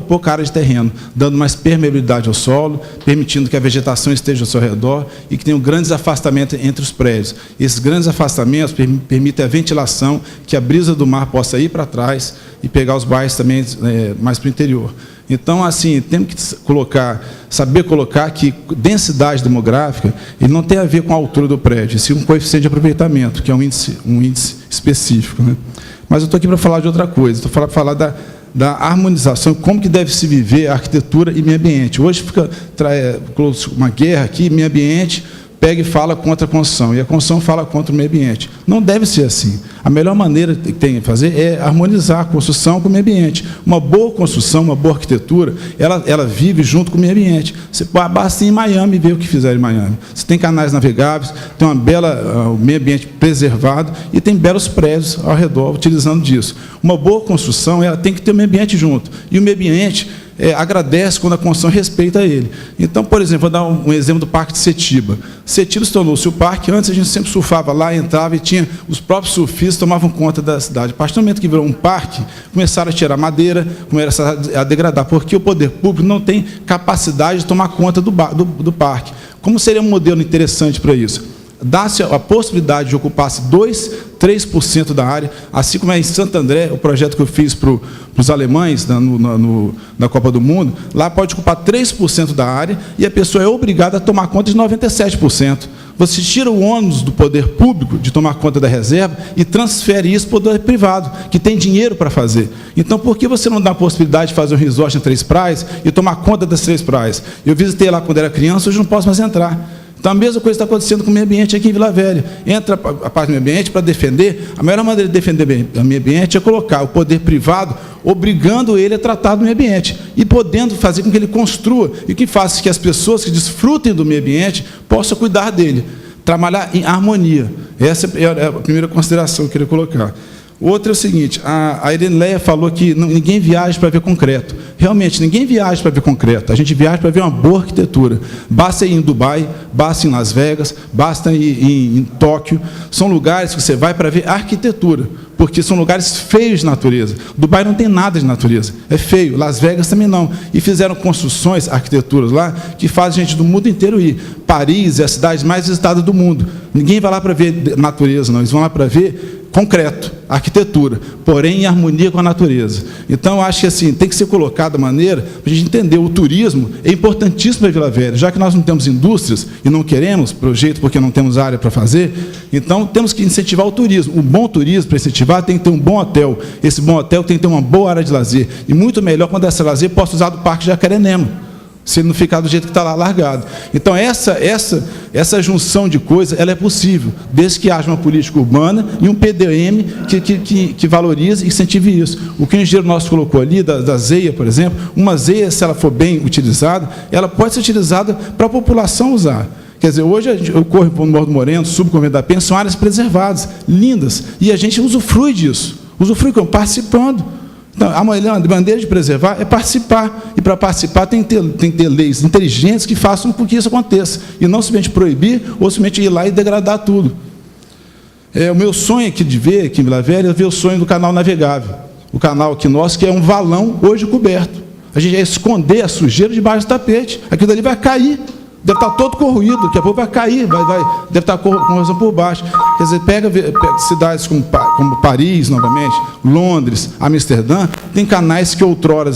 pouca área de terreno, dando mais permeabilidade ao solo, permitindo que a vegetação esteja ao seu redor e que tenham grandes afastamentos entre os prédios. Esses grandes afastamentos permitem a ventilação, que a brisa do mar possa ir para trás e pegar os bairros também mais para o interior. Então, assim, temos que saber colocar que densidade demográfica ele não tem a ver com a altura do prédio, sim um coeficiente de aproveitamento, que é um índice específico, né? Mas eu estou aqui para falar de outra coisa, estou para falar da harmonização, como que deve se viver a arquitetura e meio ambiente. Hoje fica uma guerra aqui, meio ambiente, pega e fala contra a construção, e a construção fala contra o meio ambiente. Não deve ser assim. A melhor maneira que tem que fazer é harmonizar a construção com o meio ambiente. Uma boa construção, uma boa arquitetura, ela vive junto com o meio ambiente. Você basta ir em Miami e ver o que fizeram em Miami. Você tem canais navegáveis, tem o meio ambiente preservado e tem belos prédios ao redor utilizando disso. Uma boa construção, ela tem que ter o meio ambiente junto. E o meio ambiente agradece quando a construção respeita ele. Então, por exemplo, vou dar um exemplo do Parque de Setiba. Setiba se tornou-se o parque, antes a gente sempre surfava lá, entrava e tinha os próprios surfistas tomavam conta da cidade. A partir do momento que virou um parque, começaram a tirar madeira, começaram a degradar, porque o poder público não tem capacidade de tomar conta do parque. Como seria um modelo interessante para isso? Dá-se a possibilidade de ocupar-se 3% da área, assim como é em Santo André, o projeto que eu fiz para os alemães na Copa do Mundo, lá pode ocupar 3% da área e a pessoa é obrigada a tomar conta de 97%. Você tira o ônus do poder público de tomar conta da reserva e transfere isso para o poder privado, que tem dinheiro para fazer. Então, por que você não dá a possibilidade de fazer um resort em 3 praias e tomar conta das 3 praias? Eu visitei lá quando era criança, hoje não posso mais entrar. Então, a mesma coisa está acontecendo com o meio ambiente aqui em Vila Velha. Entra a parte do meio ambiente para defender. A melhor maneira de defender o meio ambiente é colocar o poder privado, obrigando ele a tratar do meio ambiente e podendo fazer com que ele construa e que faça que as pessoas que desfrutem do meio ambiente possam cuidar dele. Trabalhar em harmonia. Essa é a primeira consideração que eu queria colocar. Outra é o seguinte, a Ireneia falou que ninguém viaja para ver concreto. Realmente, ninguém viaja para ver concreto. A gente viaja para ver uma boa arquitetura. Basta ir em Dubai, basta ir em Las Vegas, basta ir em Tóquio. São lugares que você vai para ver arquitetura, porque são lugares feios de natureza. Dubai não tem nada de natureza, é feio. Las Vegas também não. E fizeram construções, arquiteturas lá, que fazem gente do mundo inteiro ir. Paris é a cidade mais visitada do mundo. Ninguém vai lá para ver natureza, não. Eles vão lá para ver concreto, arquitetura, porém em harmonia com a natureza. Então, eu acho que assim, tem que ser colocado a maneira para a gente entender. O turismo é importantíssimo para Vila Velha, já que nós não temos indústrias e não queremos projeto porque não temos área para fazer, então temos que incentivar o turismo. Um bom turismo, para incentivar, tem que ter um bom hotel. Esse bom hotel tem que ter uma boa área de lazer. E muito melhor quando essa lazer possa usar do Parque Jacarenema, se ele não ficar do jeito que está lá largado. Então, essa junção de coisas, ela é possível, desde que haja uma política urbana e um PDM que valorize e incentive isso. O que o engenheiro nosso colocou ali, da zeia, por exemplo, uma zeia, se ela for bem utilizada, ela pode ser utilizada para a população usar. Quer dizer, hoje eu corro para o Morro do Moreno, subo o Convento da Penha, são áreas preservadas, lindas, e a gente usufrui disso. Usufrui como? Participando. Então, a maneira de preservar é participar. E para participar tem que ter leis inteligentes que façam com que isso aconteça. E não simplesmente proibir ou simplesmente ir lá e degradar tudo. O meu sonho aqui de ver, aqui em Vila Velha, é ver o sonho do canal navegável. O canal aqui nosso, que é um valão hoje coberto. A gente vai esconder a sujeira debaixo do tapete. Aquilo dali vai cair. Deve estar todo corroído, daqui a pouco vai cair, deve estar com corrosão por baixo. Quer dizer, pega cidades como Paris, novamente, Londres, Amsterdã, tem canais que outrora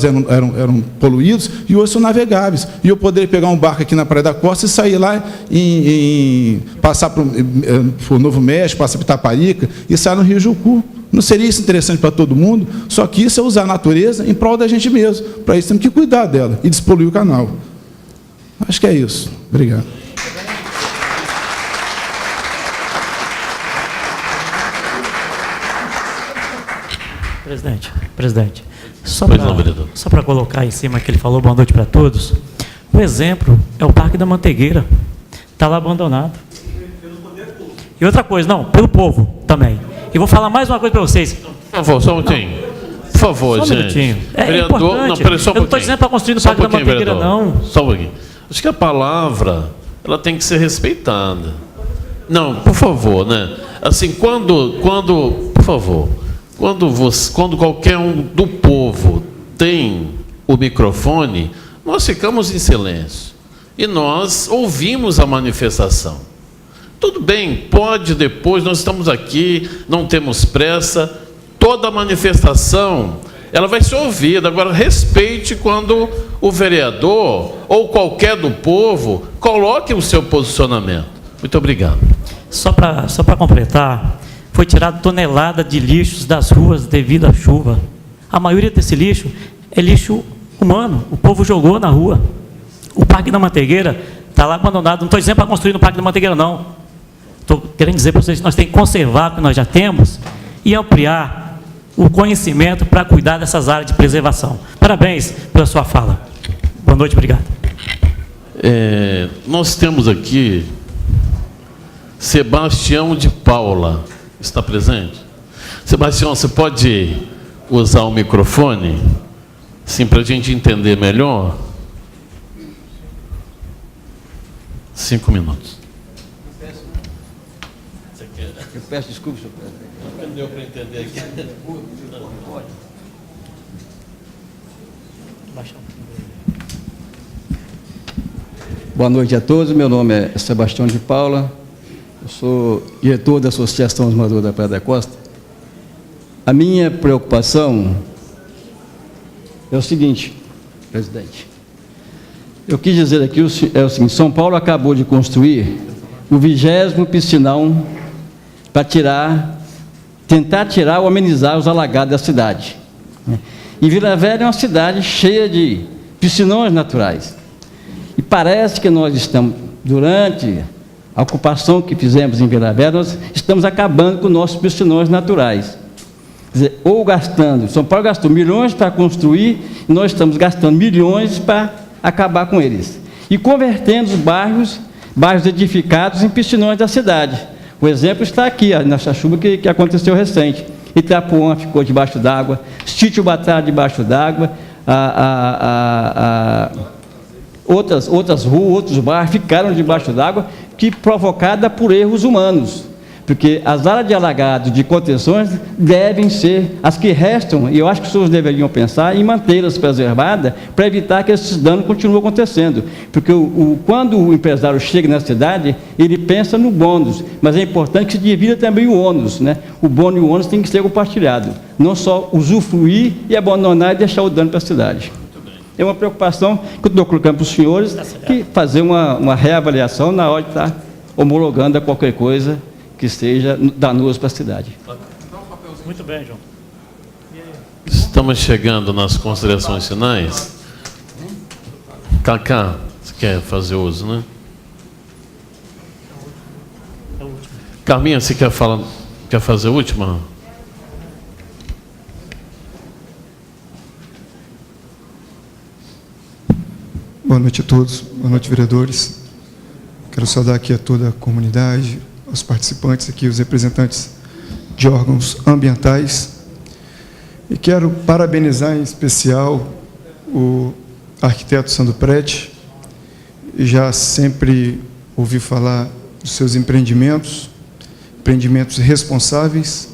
eram poluídos e hoje são navegáveis. E eu poderia pegar um barco aqui na Praia da Costa e sair lá, passar para o Novo México, passar para Itaparica e sair no Rio Jucu. Não seria isso interessante para todo mundo? Só que isso é usar a natureza em prol da gente mesmo. Para isso temos que cuidar dela e despoluir o canal. Acho que é isso. Obrigado. Presidente, só para colocar em cima que ele falou, boa noite para todos. O exemplo é o Parque da Manteigueira. Está lá abandonado. E outra coisa, não, pelo povo também. E vou falar mais uma coisa para vocês. Por favor, só um minutinho. Por favor, gente. É importante. Não, peraí, só um pouquinho. Eu não estou dizendo para construir no Parque da Manteigueira, não. Só um pouquinho. Acho que a palavra ela tem que ser respeitada. Não, por favor, né? Assim, por favor, quando qualquer um do povo tem o microfone, nós ficamos em silêncio e nós ouvimos a manifestação. Tudo bem, pode depois, nós estamos aqui, não temos pressa, toda manifestação, ela vai ser ouvida. Agora, respeite quando o vereador ou qualquer do povo coloque o seu posicionamento. Muito obrigado. Só para completar, foi tirado tonelada de lixos das ruas devido à chuva. A maioria desse lixo é lixo humano, o povo jogou na rua. O Parque da Mantegueira está lá abandonado. Não estou dizendo para construir no Parque da Mantegueira, não. Estou querendo dizer para vocês que nós temos que conservar o que nós já temos e ampliar o conhecimento para cuidar dessas áreas de preservação. Parabéns pela sua fala. Boa noite, obrigado. Nós temos aqui Sebastião de Paula. Está presente? Sebastião, você pode usar o microfone? Sim, para a gente entender melhor. 5 minutos. Eu peço desculpa, senhor presidente. Não deu para entender aqui. Boa noite a todos. Meu nome é Sebastião de Paula. Eu sou diretor da Associação dos Moradores da Praia da Costa. A minha preocupação é o seguinte, presidente. Eu quis dizer aqui o seguinte: São Paulo acabou de construir o 20º piscinão para tentar tirar ou amenizar os alagados da cidade. E Vila Velha é uma cidade cheia de piscinões naturais. E parece que nós estamos, durante a ocupação que fizemos em Vila Velha, nós estamos acabando com nossos piscinões naturais. Quer dizer, ou gastando, São Paulo gastou milhões para construir, e nós estamos gastando milhões para acabar com eles. E convertendo os bairros edificados em piscinões da cidade. O exemplo está aqui, nessa chuva que aconteceu recente. Itapuã ficou debaixo d'água, Sítio Batalha debaixo d'água, outras ruas, outros bairros ficaram debaixo d'água, que provocada por erros humanos. Porque as áreas de alagado, de contenções, devem ser as que restam, e eu acho que os senhores deveriam pensar em mantê-las preservadas para evitar que esses danos continuem acontecendo. Porque quando o empresário chega na cidade, ele pensa no bônus, mas é importante que se divida também o ônus, né? O bônus e o ônus tem que ser compartilhado, não só usufruir e abandonar e deixar o dano para a cidade. É uma preocupação que eu estou colocando para os senhores, que fazer uma reavaliação na hora de estar homologando a qualquer coisa que seja danoso para a cidade. Muito bem, João. Estamos chegando nas considerações finais. Cacá, você quer fazer uso, né? Carminha, você quer fazer a última? Boa noite a todos, boa noite, vereadores. Quero saudar aqui a toda a comunidade, os participantes aqui, os representantes de órgãos ambientais. E quero parabenizar em especial o arquiteto Sandro Prete. Já sempre ouvi falar dos seus empreendimentos responsáveis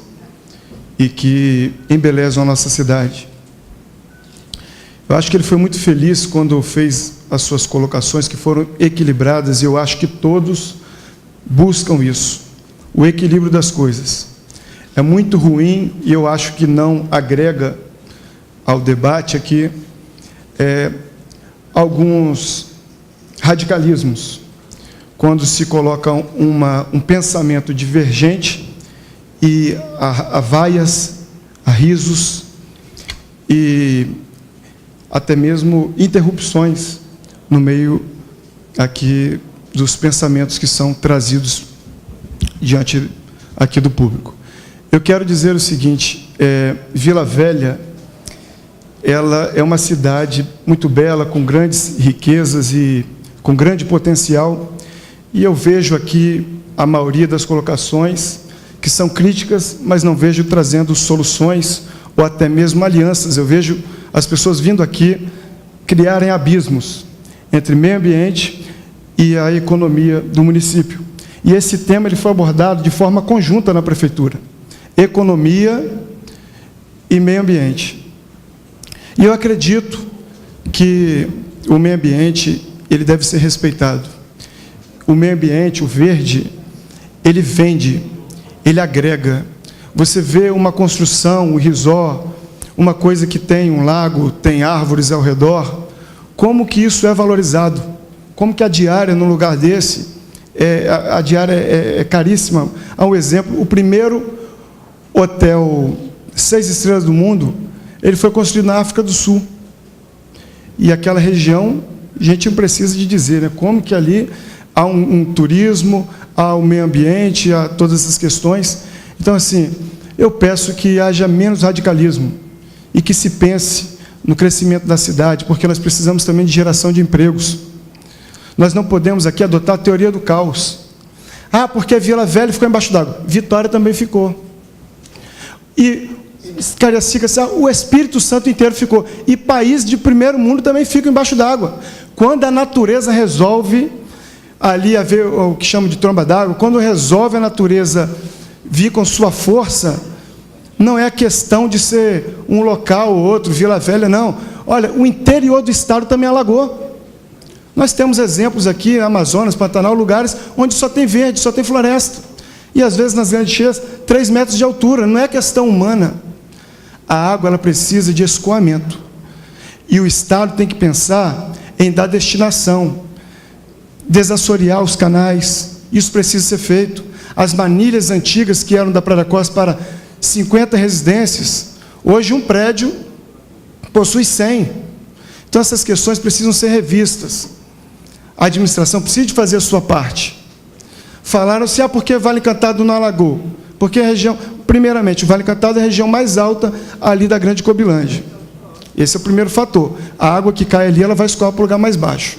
e que embelezam a nossa cidade. Eu acho que ele foi muito feliz quando fez as suas colocações, que foram equilibradas, e eu acho que todos buscam isso, o equilíbrio das coisas. É muito ruim, e eu acho que não agrega ao debate aqui, alguns radicalismos, quando se coloca um pensamento divergente e a vaias, a risos e até mesmo interrupções no meio aqui dos pensamentos que são trazidos diante aqui do público. Eu quero dizer o seguinte: Vila Velha, ela é uma cidade muito bela, com grandes riquezas e com grande potencial, e eu vejo aqui a maioria das colocações que são críticas, mas não vejo trazendo soluções ou até mesmo alianças. Eu vejo as pessoas vindo aqui criarem abismos entre meio ambiente e a economia do município. E esse tema ele foi abordado de forma conjunta na prefeitura: economia e meio ambiente. E eu acredito que o meio ambiente ele deve ser respeitado. O meio ambiente, o verde, ele vende, ele agrega. Você vê uma construção, um resort, uma coisa que tem um lago, tem árvores ao redor, como que isso é valorizado? Como que a diária num lugar desse, a diária é caríssima. Há um exemplo: o primeiro hotel 6 estrelas do mundo, ele foi construído na África do Sul. E aquela região, a gente não precisa de dizer, né? Como que ali há um turismo, há o meio ambiente, há todas essas questões. Então, assim, eu peço que haja menos radicalismo e que se pense no crescimento da cidade, porque nós precisamos também de geração de empregos. Nós não podemos aqui adotar a teoria do caos. Ah, porque Vila Velha ficou embaixo d'água. Vitória também ficou. E Cariacica, o Espírito Santo inteiro ficou. E países de primeiro mundo também ficam embaixo d'água. Quando a natureza resolve ali haver o que chamam de tromba d'água, quando resolve a natureza vir com sua força, não é a questão de ser um local ou outro, Vila Velha, não. Olha, o interior do estado também alagou. Nós temos exemplos aqui, Amazonas, Pantanal, lugares onde só tem verde, só tem floresta. E às vezes nas grandes cheias, 3 metros de altura. Não é questão humana. A água ela precisa de escoamento. E o estado tem que pensar em dar destinação, desassorear os canais. Isso precisa ser feito. As manilhas antigas que eram da Praia da Costa para 50 residências, hoje um prédio possui 100. Então essas questões precisam ser revistas. A administração precisa de fazer a sua parte. Falaram-se, porque Vale Encantado não alagou. Porque a região, primeiramente, o Vale Encantado é a região mais alta ali da Grande Cobilândia. Esse é o primeiro fator. A água que cai ali, ela vai escoar para o lugar mais baixo.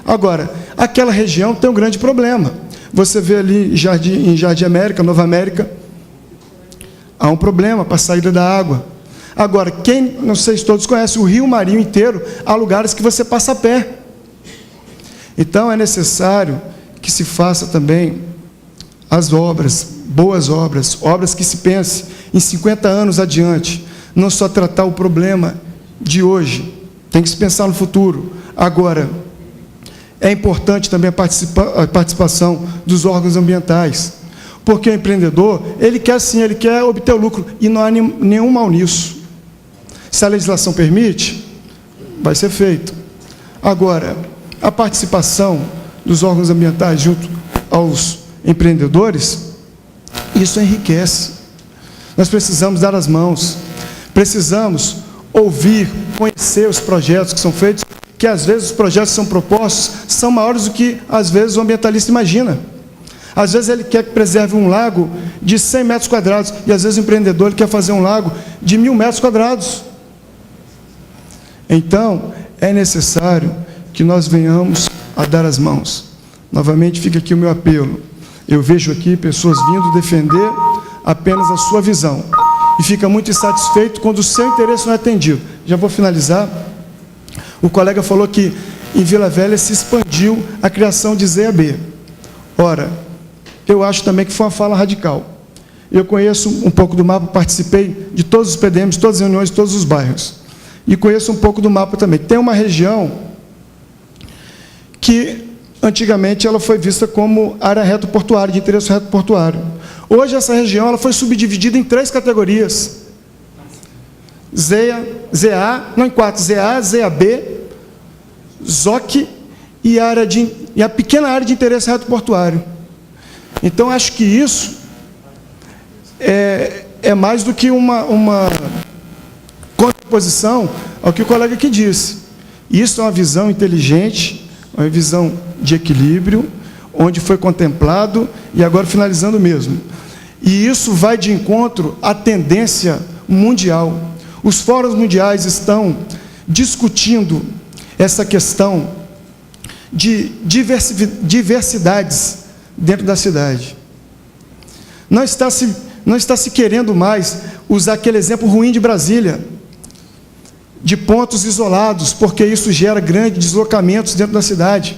Agora, aquela região tem um grande problema. Você vê ali em Jardim América, Nova América, há um problema para a saída da água. Agora, quem, não sei se todos conhecem, o Rio Marinho inteiro, há lugares que você passa a pé. Então, é necessário que se faça também as obras, boas obras, obras que se pense em 50 anos adiante, não só tratar o problema de hoje, tem que se pensar no futuro. Agora, é importante também a participação dos órgãos ambientais, porque o empreendedor, ele quer sim, ele quer obter o lucro, e não há nenhum mal nisso. Se a legislação permite, vai ser feito. Agora, a participação dos órgãos ambientais junto aos empreendedores, isso enriquece. Nós precisamos dar as mãos, precisamos ouvir, conhecer os projetos que são feitos, que às vezes os projetos que são propostos são maiores do que, às vezes, o ambientalista imagina. Às vezes ele quer que preserve um lago de 100 metros quadrados, e às vezes o empreendedor ele quer fazer um lago de 1.000 metros quadrados. Então, é necessário que nós venhamos a dar as mãos. Novamente fica aqui o meu apelo. Eu vejo aqui pessoas vindo defender apenas a sua visão, e fica muito insatisfeito quando o seu interesse não é atendido. Já vou finalizar. O colega falou que em Vila Velha se expandiu a criação de ZAB. Ora, eu acho também que foi uma fala radical. Eu conheço um pouco do mapa, participei de todos os PDMs, todas as reuniões, todos os bairros. E conheço um pouco do mapa também. Tem uma região que, antigamente, ela foi vista como área reto-portuária, de interesse reto-portuário. Hoje, essa região ela foi subdividida em 3 categorias. ZA, não em 4, ZA, ZAB, ZOC e a pequena área de interesse reto-portuário. Então, acho que isso é mais do que uma contraposição ao que o colega aqui disse. Isso é uma visão inteligente, uma visão de equilíbrio, onde foi contemplado, e agora finalizando mesmo. E isso vai de encontro à tendência mundial. Os fóruns mundiais estão discutindo essa questão de diversidades dentro da cidade. Não está se querendo mais usar aquele exemplo ruim de Brasília, de pontos isolados, porque isso gera grandes deslocamentos dentro da cidade.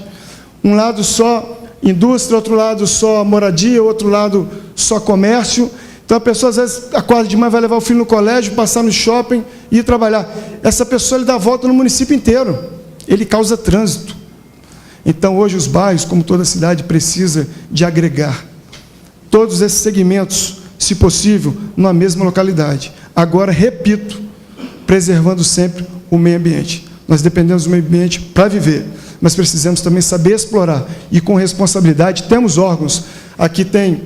Um lado só indústria, outro lado só moradia, outro lado só comércio. Então a pessoa às vezes acorda de manhã, vai levar o filho no colégio, passar no shopping e ir trabalhar. Essa pessoa ele dá a volta no município inteiro. Ele causa trânsito. Então hoje os bairros, como toda cidade, precisa de agregar todos esses segmentos, se possível, numa mesma localidade. Agora, repito, preservando sempre o meio ambiente. Nós dependemos do meio ambiente para viver, mas precisamos também saber explorar e com responsabilidade. Temos órgãos, aqui tem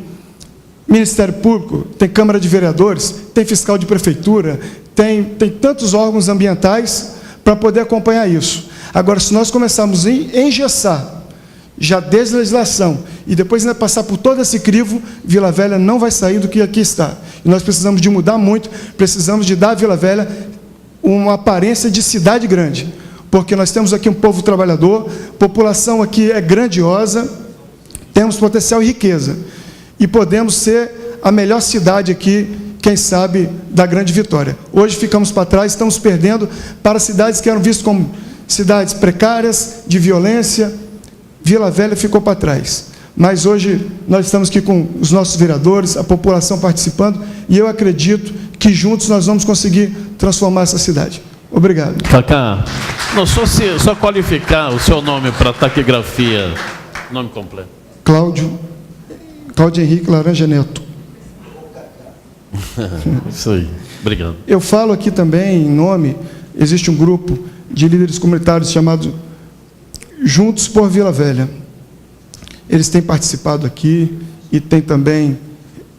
Ministério Público, tem Câmara de Vereadores, tem fiscal de prefeitura, tem tantos órgãos ambientais para poder acompanhar isso. Agora, se nós começarmos a engessar já desde a legislação e depois ainda passar por todo esse crivo, Vila Velha não vai sair do que aqui está. E nós precisamos de mudar muito, precisamos de dar a Vila Velha uma aparência de cidade grande, porque nós temos aqui um povo trabalhador, a população aqui é grandiosa, temos potencial e riqueza, e podemos ser a melhor cidade aqui, quem sabe, da Grande Vitória. Hoje ficamos para trás, estamos perdendo para cidades que eram vistas como cidades precárias, de violência. Vila Velha ficou para trás. Mas hoje nós estamos aqui com os nossos vereadores, a população participando, e eu acredito que juntos nós vamos conseguir transformar essa cidade. Obrigado. Cacá, não, só qualificar o seu nome para taquigrafia, nome completo. Cláudio Henrique Laranja Neto. Isso aí, obrigado. Eu falo aqui também em nome, existe um grupo de líderes comunitários chamado Juntos por Vila Velha. Eles têm participado aqui e têm também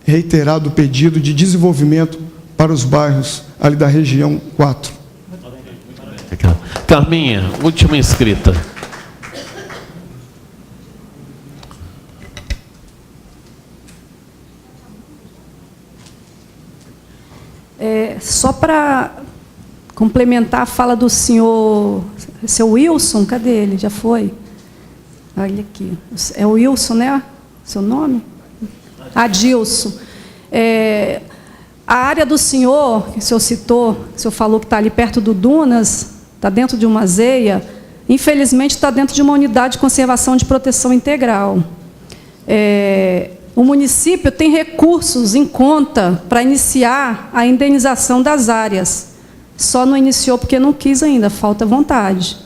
reiterado o pedido de desenvolvimento para os bairros ali da região 4. Carminha, última inscrita. Só para complementar a fala do senhor, seu Wilson, cadê ele? Já foi? Olha aqui. É o Wilson, né? Seu nome? Adilson. A área do senhor, que o senhor citou, o senhor falou que está ali perto do Dunas, está dentro de uma zeia, infelizmente está dentro de uma unidade de conservação de proteção integral. O município tem recursos em conta para iniciar a indenização das áreas. Só não iniciou porque não quis ainda, falta vontade.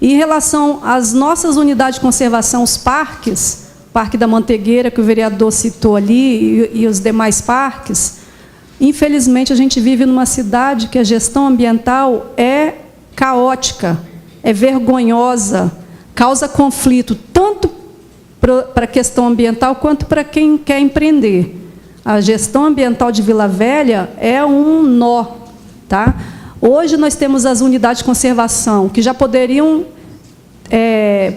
E em relação às nossas unidades de conservação, os parques, Parque da Mantegueira, que o vereador citou ali, e os demais parques, infelizmente a gente vive numa cidade que a gestão ambiental é caótica, é vergonhosa, causa conflito, tanto para a questão ambiental quanto para quem quer empreender. A gestão ambiental de Vila Velha é um nó, tá? Hoje nós temos as unidades de conservação que já poderiam,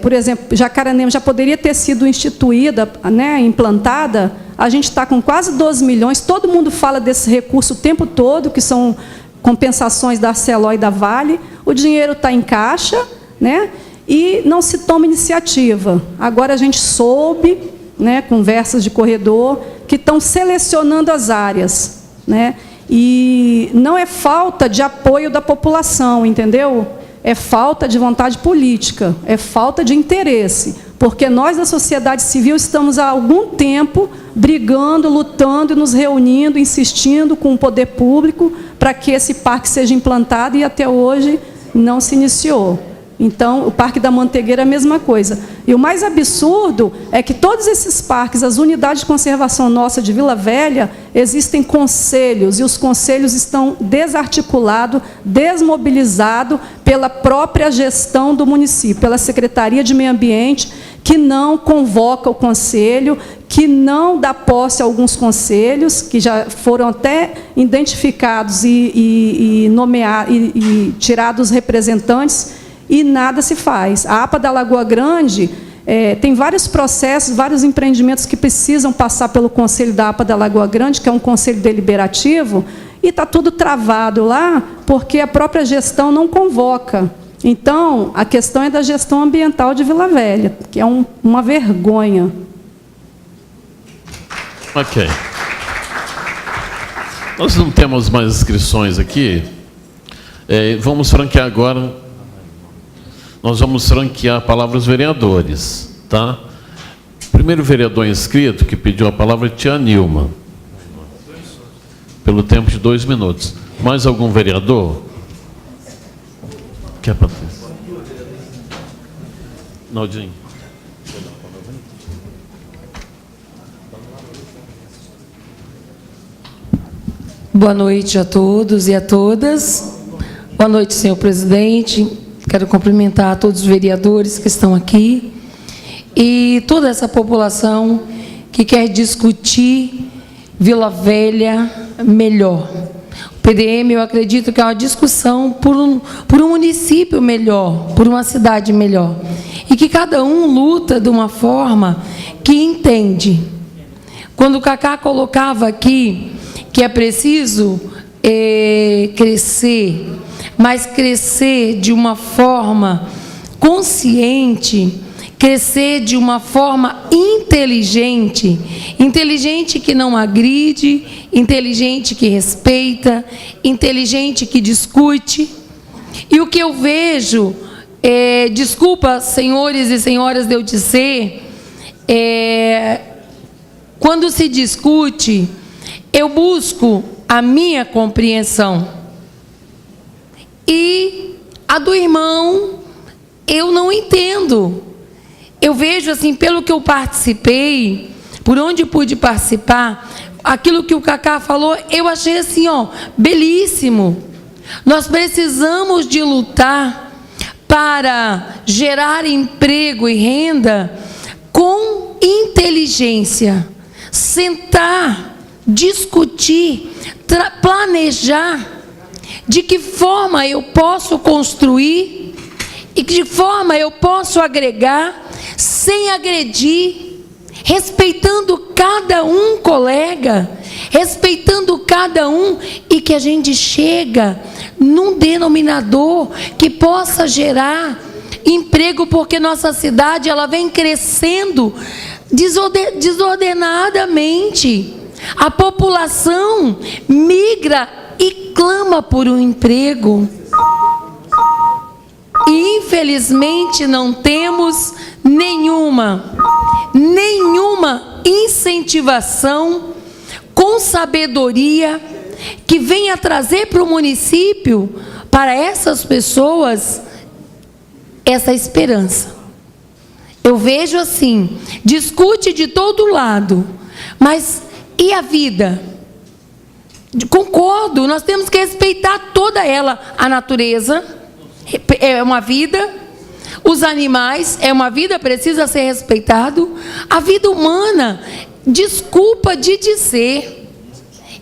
por exemplo, Jacaranema já poderia ter sido instituída, né, implantada. A gente está com quase 12 milhões, todo mundo fala desse recurso o tempo todo, que são compensações da Arcelor e da Vale. O dinheiro está em caixa, né? E não se toma iniciativa. Agora a gente soube, né, conversas de corredor, que estão selecionando as áreas, né? E não é falta de apoio da população, entendeu? É falta de vontade política, é falta de interesse, porque nós da sociedade civil estamos há algum tempo brigando, lutando e nos reunindo, insistindo com o poder público para que esse parque seja implantado e até hoje não se iniciou. Então, o Parque da Mantegueira é a mesma coisa. E o mais absurdo é que todos esses parques, as unidades de conservação nossa de Vila Velha, existem conselhos, e os conselhos estão desarticulados, desmobilizados pela própria gestão do município, pela Secretaria de Meio Ambiente, que não convoca o conselho, que não dá posse a alguns conselhos, que já foram até identificados e nomeados, e tirados os representantes, e nada se faz. A APA da Lagoa Grande tem vários processos, vários empreendimentos que precisam passar pelo Conselho da APA da Lagoa Grande, que é um conselho deliberativo, e está tudo travado lá, porque a própria gestão não convoca. Então, a questão é da gestão ambiental de Vila Velha, que é uma vergonha. Ok. Nós não temos mais inscrições aqui. Vamos franquear agora. Nós vamos franquear a palavra aos vereadores. Tá? Primeiro vereador inscrito que pediu a palavra é Tia Nilma. Pelo tempo de 2 minutos. Mais algum vereador? Quer, Patrícia? Naldinho. Boa noite a todos e a todas. Boa noite, senhor presidente. Quero cumprimentar todos os vereadores que estão aqui e toda essa população que quer discutir Vila Velha melhor. O PDM, eu acredito que é uma discussão por um município melhor, por uma cidade melhor. E que cada um luta de uma forma que entende. Quando o Cacá colocava aqui que é preciso crescer, mas crescer de uma forma consciente, crescer de uma forma inteligente, inteligente que não agride, inteligente que respeita, inteligente que discute. E o que eu vejo, desculpa, senhores e senhoras de eu dizer, quando se discute, eu busco a minha compreensão. E a do irmão, eu não entendo. Eu vejo assim, pelo que eu participei, por onde pude participar, aquilo que o Cacá falou, eu achei assim, ó, belíssimo. Nós precisamos de lutar para gerar emprego e renda com inteligência. Sentar, discutir, planejar de que forma eu posso construir e de que forma eu posso agregar sem agredir, respeitando cada um colega, respeitando cada um, e que a gente chega num denominador que possa gerar emprego, porque nossa cidade ela vem crescendo desordenadamente. A população migra e clama por um emprego. E infelizmente não temos nenhuma incentivação com sabedoria que venha trazer para o município, para essas pessoas, essa esperança. Eu vejo assim, discute de todo lado, mas e a vida? Concordo, nós temos que respeitar toda ela. A natureza é uma vida, os animais é uma vida, precisa ser respeitado. A vida humana, desculpa de dizer,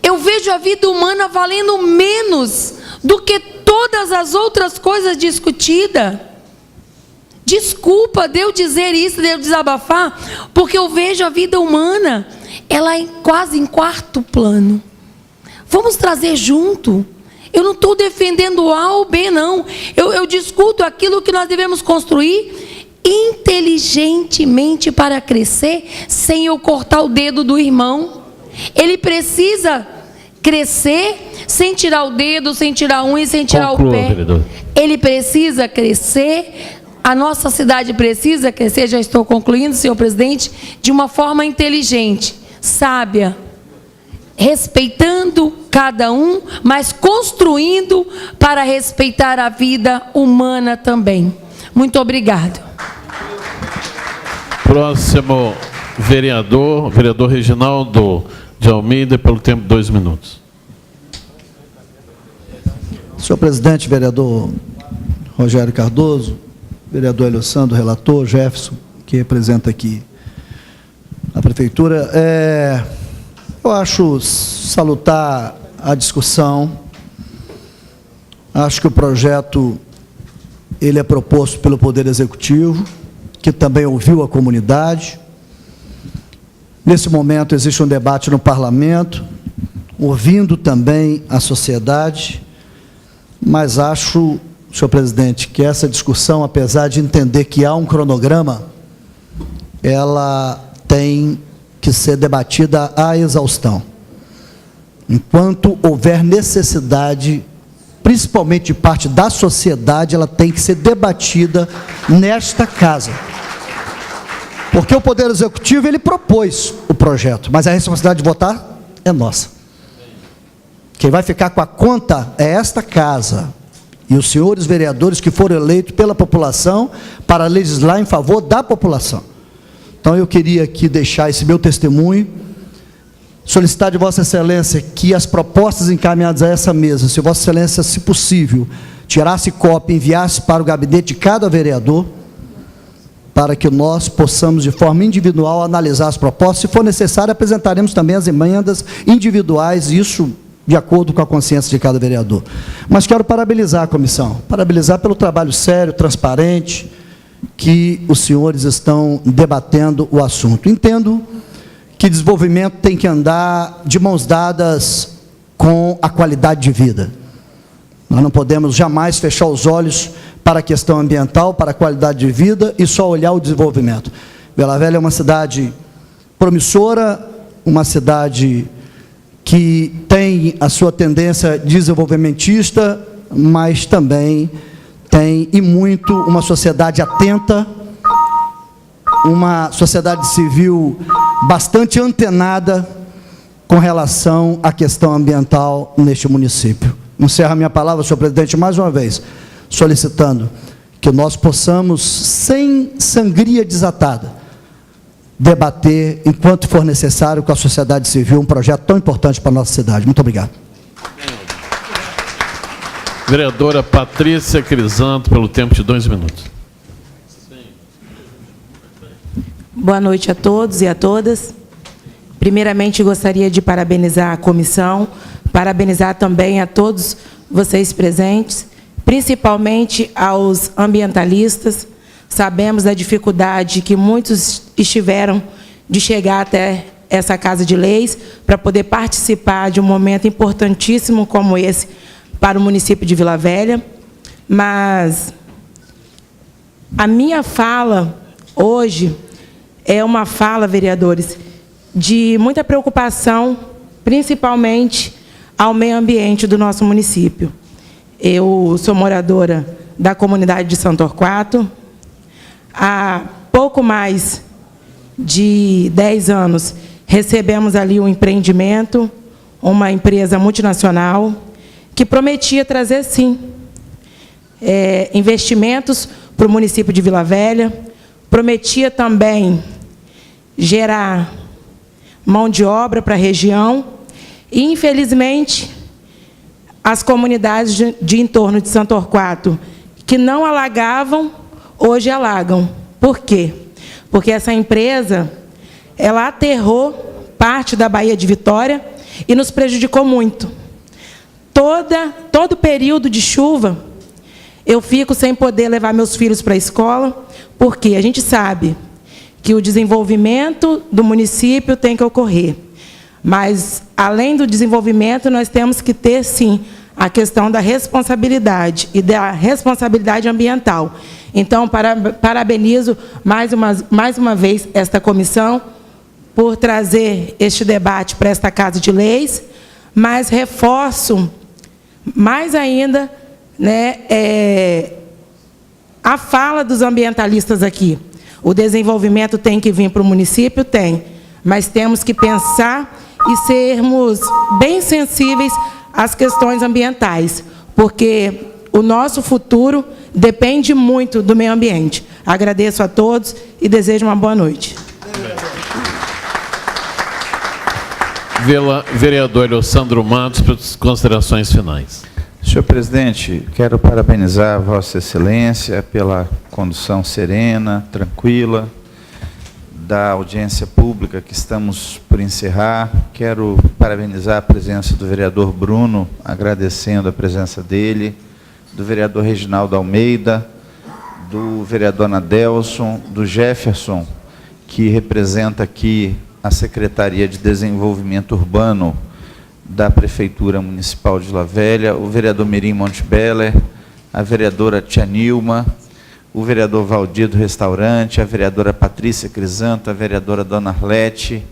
eu vejo a vida humana valendo menos do que todas as outras coisas discutidas. Desculpa de eu dizer isso, de eu desabafar, porque eu vejo a vida humana, ela é quase em quarto plano. Vamos trazer junto. Eu não estou defendendo o A ou B, não. Eu discuto aquilo que nós devemos construir inteligentemente para crescer, sem eu cortar o dedo do irmão. Ele precisa crescer sem tirar o dedo, sem tirar a unha, sem tirar o pé. Vereador. Ele precisa crescer. A nossa cidade precisa crescer, já estou concluindo, senhor presidente, de uma forma inteligente, sábia, respeitando cada um, mas construindo para respeitar a vida humana também. Muito obrigado. Próximo vereador Reginaldo de Almeida, pelo tempo de 2 minutos. Senhor presidente, vereador Rogério Cardoso, vereador Hélio Sandro, relator, Jefferson, que representa aqui a prefeitura, eu acho salutar a discussão. Acho que o projeto ele é proposto pelo Poder Executivo, que também ouviu a comunidade. Nesse momento existe um debate no parlamento, ouvindo também a sociedade, mas acho, senhor presidente, que essa discussão, apesar de entender que há um cronograma, ela tem que ser debatida à exaustão. Enquanto houver necessidade, principalmente de parte da sociedade, ela tem que ser debatida nesta casa. Porque o Poder Executivo, ele propôs o projeto, mas a responsabilidade de votar é nossa. Quem vai ficar com a conta é esta casa e os senhores vereadores que foram eleitos pela população para legislar em favor da população. Então, eu queria aqui deixar esse meu testemunho, solicitar de Vossa Excelência que as propostas encaminhadas a essa mesa, se Vossa Excelência, se possível, tirasse cópia e enviasse para o gabinete de cada vereador, para que nós possamos, de forma individual, analisar as propostas. Se for necessário, apresentaremos também as emendas individuais, isso de acordo com a consciência de cada vereador. Mas quero parabenizar a comissão, parabenizar pelo trabalho sério, transparente, que os senhores estão debatendo o assunto. Entendo que desenvolvimento tem que andar de mãos dadas com a qualidade de vida. Nós não podemos jamais fechar os olhos para a questão ambiental, para a qualidade de vida e só olhar o desenvolvimento. Vila Velha é uma cidade promissora, uma cidade que tem a sua tendência desenvolvimentista, mas também tem, e muito, uma sociedade atenta, uma sociedade civil bastante antenada com relação à questão ambiental neste município. Encerro a minha palavra, senhor presidente, mais uma vez, solicitando que nós possamos, sem sangria desatada, debater, enquanto for necessário, com a sociedade civil, um projeto tão importante para a nossa cidade. Muito obrigado. Vereadora Patrícia Crisanto, pelo tempo de 2 minutos. Boa noite a todos e a todas. Primeiramente, gostaria de parabenizar a comissão, parabenizar também a todos vocês presentes, principalmente aos ambientalistas. Sabemos da dificuldade que muitos estiveram de chegar até essa Casa de Leis para poder participar de um momento importantíssimo como esse para o município de Vila Velha. Mas a minha fala hoje é uma fala, vereadores, de muita preocupação, principalmente ao meio ambiente do nosso município. Eu sou moradora da comunidade de São Torquato. Há pouco mais de 10 anos, recebemos ali um empreendimento, uma empresa multinacional, que prometia trazer, sim, investimentos para o município de Vila Velha, prometia também gerar mão de obra para a região, e, infelizmente, as comunidades de entorno de São Torquato, que não alagavam, hoje alagam. Por quê? Porque essa empresa, ela aterrou parte da Baía de Vitória e nos prejudicou muito. Todo período de chuva, eu fico sem poder levar meus filhos para a escola, porque a gente sabe que o desenvolvimento do município tem que ocorrer. Mas, além do desenvolvimento, nós temos que ter, sim, a questão da responsabilidade e da responsabilidade ambiental. Então, parabenizo mais uma vez esta comissão por trazer este debate para esta Casa de Leis, mas reforço mais ainda, né, a fala dos ambientalistas aqui. O desenvolvimento tem que vir para o município? Tem, mas temos que pensar e sermos bem sensíveis às questões ambientais, porque o nosso futuro depende muito do meio ambiente. Agradeço a todos e desejo uma boa noite. Vereador Leosandro Matos, para as considerações finais. Senhor presidente, quero parabenizar Vossa Excelência pela condução serena, tranquila, da audiência pública que estamos por encerrar. Quero parabenizar a presença do vereador Bruno, agradecendo a presença dele, do vereador Reginaldo Almeida, do vereador Nadelson, do Jefferson, que representa aqui a Secretaria de Desenvolvimento Urbano da Prefeitura Municipal de Vila Velha, o vereador Mirim Montebeller, a vereadora Tia Nilma, o vereador Valdir do Restaurante, a vereadora Patrícia Crisanto, a vereadora Dona Arlete.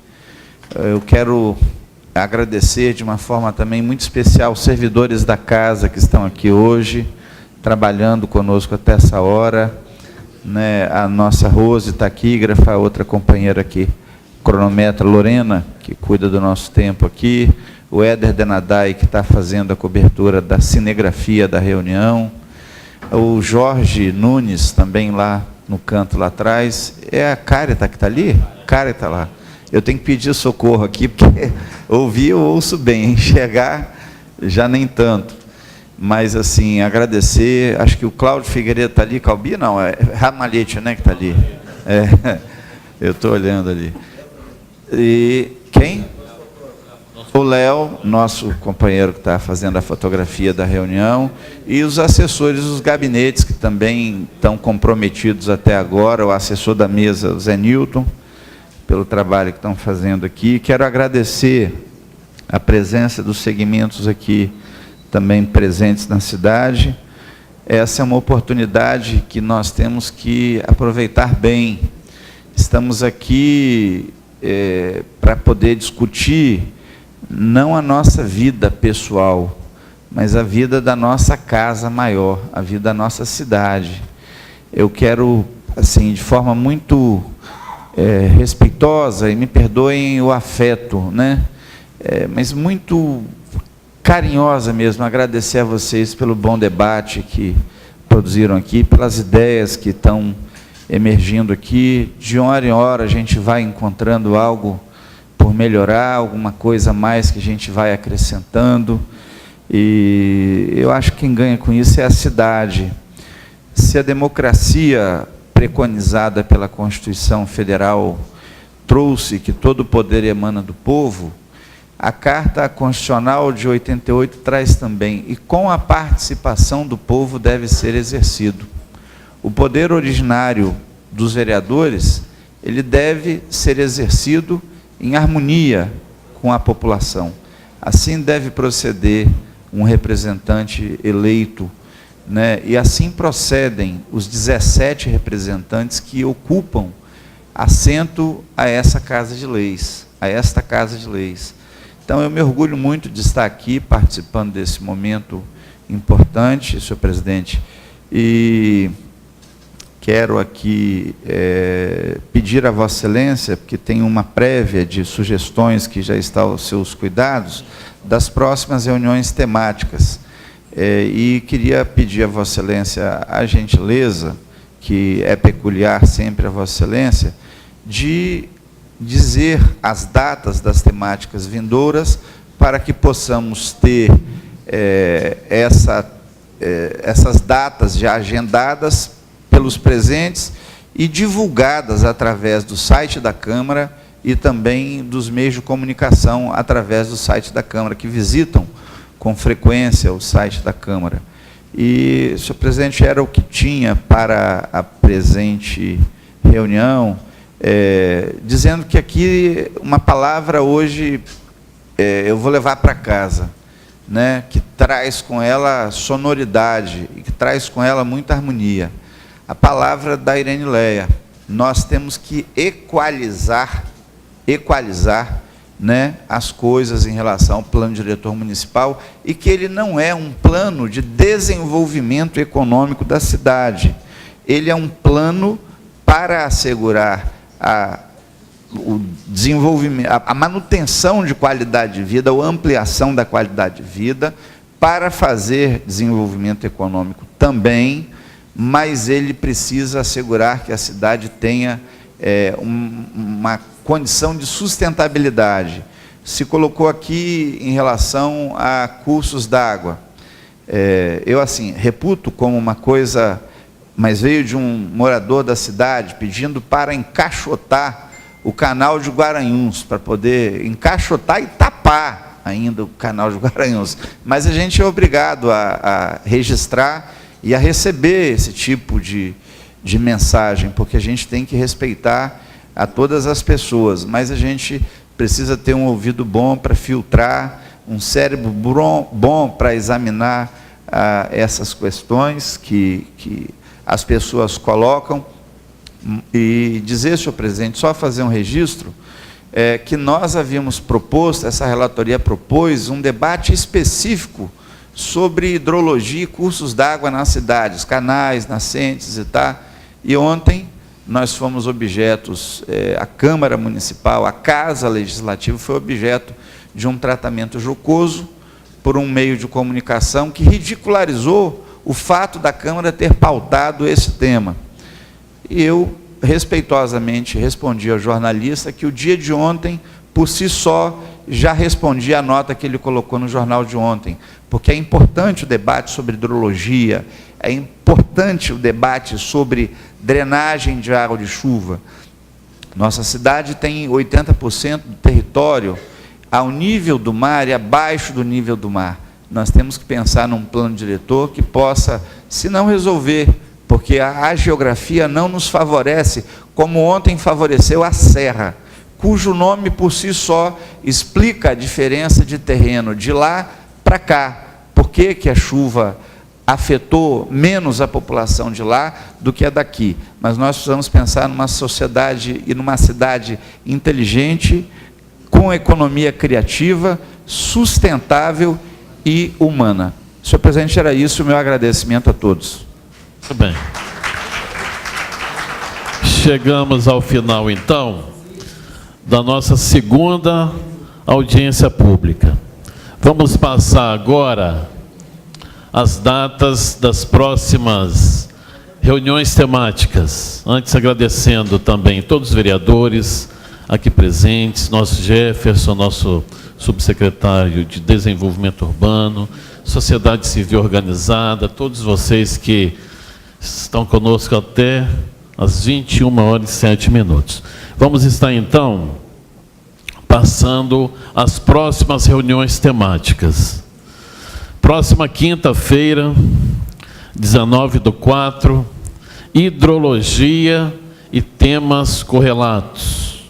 Eu quero agradecer de uma forma também muito especial os servidores da casa que estão aqui hoje, trabalhando conosco até essa hora, né, a nossa Rose, taquígrafa, a outra companheira aqui, cronometra, Lorena, que cuida do nosso tempo aqui, o Éder Denadai, que está fazendo a cobertura da cinegrafia da reunião, o Jorge Nunes, também lá no canto lá atrás, é a Cárita que está ali? Cárita está lá. Eu tenho que pedir socorro aqui, porque ouvir eu ouço bem, enxergar já nem tanto. Mas, assim, agradecer, acho que o Cláudio Figueiredo está ali, Calbi? Não, é Ramalhete, né, que está ali. É, eu estou olhando ali. E quem? O Léo, nosso companheiro que está fazendo a fotografia da reunião, e os assessores dos gabinetes, que também estão comprometidos até agora, o assessor da mesa, o Zé Newton, pelo trabalho que estão fazendo aqui. Quero agradecer a presença dos segmentos aqui também presentes na cidade. Essa é uma oportunidade que nós temos que aproveitar bem. Estamos aqui para poder discutir não a nossa vida pessoal, mas a vida da nossa casa maior, a vida da nossa cidade. Eu quero, assim, de forma muito respeitosa, e me perdoem o afeto, né? Mas muito carinhosa mesmo, agradecer a vocês pelo bom debate que produziram aqui, pelas ideias que estão emergindo aqui. De hora em hora a gente vai encontrando algo por melhorar, alguma coisa a mais que a gente vai acrescentando, e eu acho que quem ganha com isso é a cidade. Se a democracia preconizada pela Constituição Federal trouxe que todo o poder emana do povo, a Carta Constitucional de 88 traz também, e com a participação do povo deve ser exercido. O poder originário dos vereadores, ele deve ser exercido em harmonia com a população. Assim deve proceder um representante eleito, né? E assim procedem os 17 representantes que ocupam assento a essa Casa de Leis, a esta Casa de Leis. Então, eu me orgulho muito de estar aqui participando desse momento importante, senhor presidente, e quero aqui pedir a Vossa Excelência, porque tem uma prévia de sugestões que já está aos seus cuidados, das próximas reuniões temáticas. E queria pedir a Vossa Excelência a gentileza, que é peculiar sempre a Vossa Excelência, de dizer as datas das temáticas vindouras, para que possamos ter essas datas já agendadas pelos presentes e divulgadas através do site da Câmara e também dos meios de comunicação através do site da Câmara, que visitam com frequência o site da Câmara. E, senhor presidente, era o que tinha para a presente reunião, dizendo que aqui uma palavra hoje eu vou levar para casa, né, que traz com ela sonoridade e que traz com ela muita harmonia. A palavra da Irene Leia. Nós temos que equalizar, né, as coisas em relação ao plano diretor municipal, e que ele não é um plano de desenvolvimento econômico da cidade. Ele é um plano para assegurar o desenvolvimento, a manutenção de qualidade de vida, ou ampliação da qualidade de vida, para fazer desenvolvimento econômico também, mas ele precisa assegurar que a cidade tenha uma condição de sustentabilidade. Se colocou aqui em relação a cursos d'água. Eu, assim, reputo como uma coisa, mas veio de um morador da cidade pedindo para encaixotar o canal de Guaranhuns, para poder encaixotar e tapar ainda o canal de Guaranhuns. Mas a gente é obrigado a registrar e a receber esse tipo de mensagem, porque a gente tem que respeitar a todas as pessoas, mas a gente precisa ter um ouvido bom para filtrar, um cérebro bom para examinar essas questões que as pessoas colocam. E dizer, senhor presidente, só fazer um registro, que nós havíamos proposto, essa relatoria propôs um debate específico sobre hidrologia e cursos d'água nas cidades, canais, nascentes e tal. E ontem nós fomos objetos, a Câmara Municipal, a Casa Legislativa foi objeto de um tratamento jocoso por um meio de comunicação que ridicularizou o fato da Câmara ter pautado esse tema. E eu, respeitosamente, respondi ao jornalista que o dia de ontem, por si só, já respondia a nota que ele colocou no jornal de ontem, porque é importante o debate sobre hidrologia, é importante o debate sobre drenagem de água de chuva. Nossa cidade tem 80% do território ao nível do mar e abaixo do nível do mar. Nós temos que pensar num plano diretor que possa, se não resolver, porque a geografia não nos favorece, como ontem favoreceu a Serra, cujo nome por si só explica a diferença de terreno de lá para cá. Por que a chuva afetou menos a população de lá do que a daqui? Mas nós precisamos pensar numa sociedade e numa cidade inteligente, com economia criativa, sustentável e humana. Senhor presidente, era isso, o meu agradecimento a todos. Muito bem. Chegamos ao final, então, da nossa segunda audiência pública. Vamos passar agora as datas das próximas reuniões temáticas. Antes, agradecendo também todos os vereadores aqui presentes, nosso Jefferson, nosso subsecretário de Desenvolvimento Urbano, sociedade civil organizada, todos vocês que estão conosco até às 21h07. Vamos estar, então, passando as próximas reuniões temáticas. Próxima quinta-feira, 19/4, hidrologia e temas correlatos.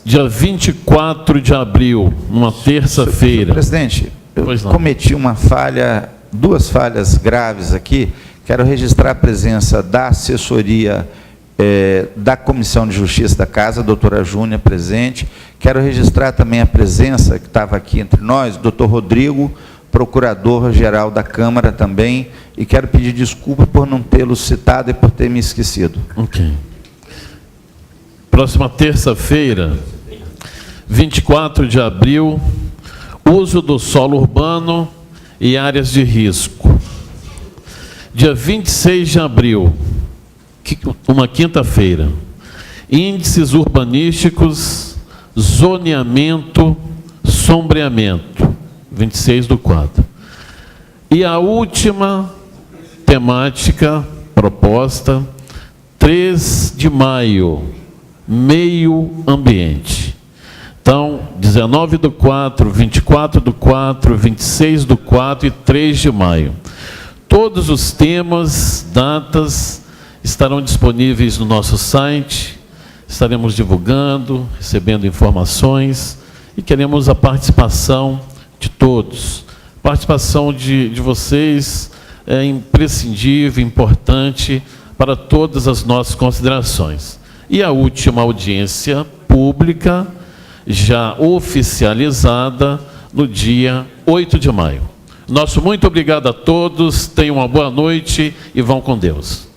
Dia 24 de abril, uma terça-feira. Presidente, eu cometi uma falha, duas falhas graves aqui. Quero registrar a presença da assessoria da Comissão de Justiça da Casa, a doutora Júnia, presente. Quero registrar também a presença, que estava aqui entre nós, doutor Rodrigo, procurador-geral da Câmara também, e quero pedir desculpa por não tê-lo citado e por ter me esquecido. Ok. Próxima terça-feira, 24 de abril, uso do solo urbano e áreas de risco. Dia 26 de abril, uma quinta-feira, índices urbanísticos, zoneamento, sombreamento, 26/4. E a última temática proposta, 3 de maio, meio ambiente. Então, 19/4, 24/4, 26/4 e 3 de maio. Todos os temas, datas, estarão disponíveis no nosso site, estaremos divulgando, recebendo informações e queremos a participação de todos. A participação de vocês é imprescindível, importante para todas as nossas considerações. E a última audiência pública, já oficializada, no dia 8 de maio. Nosso muito obrigado a todos, tenham uma boa noite e vão com Deus.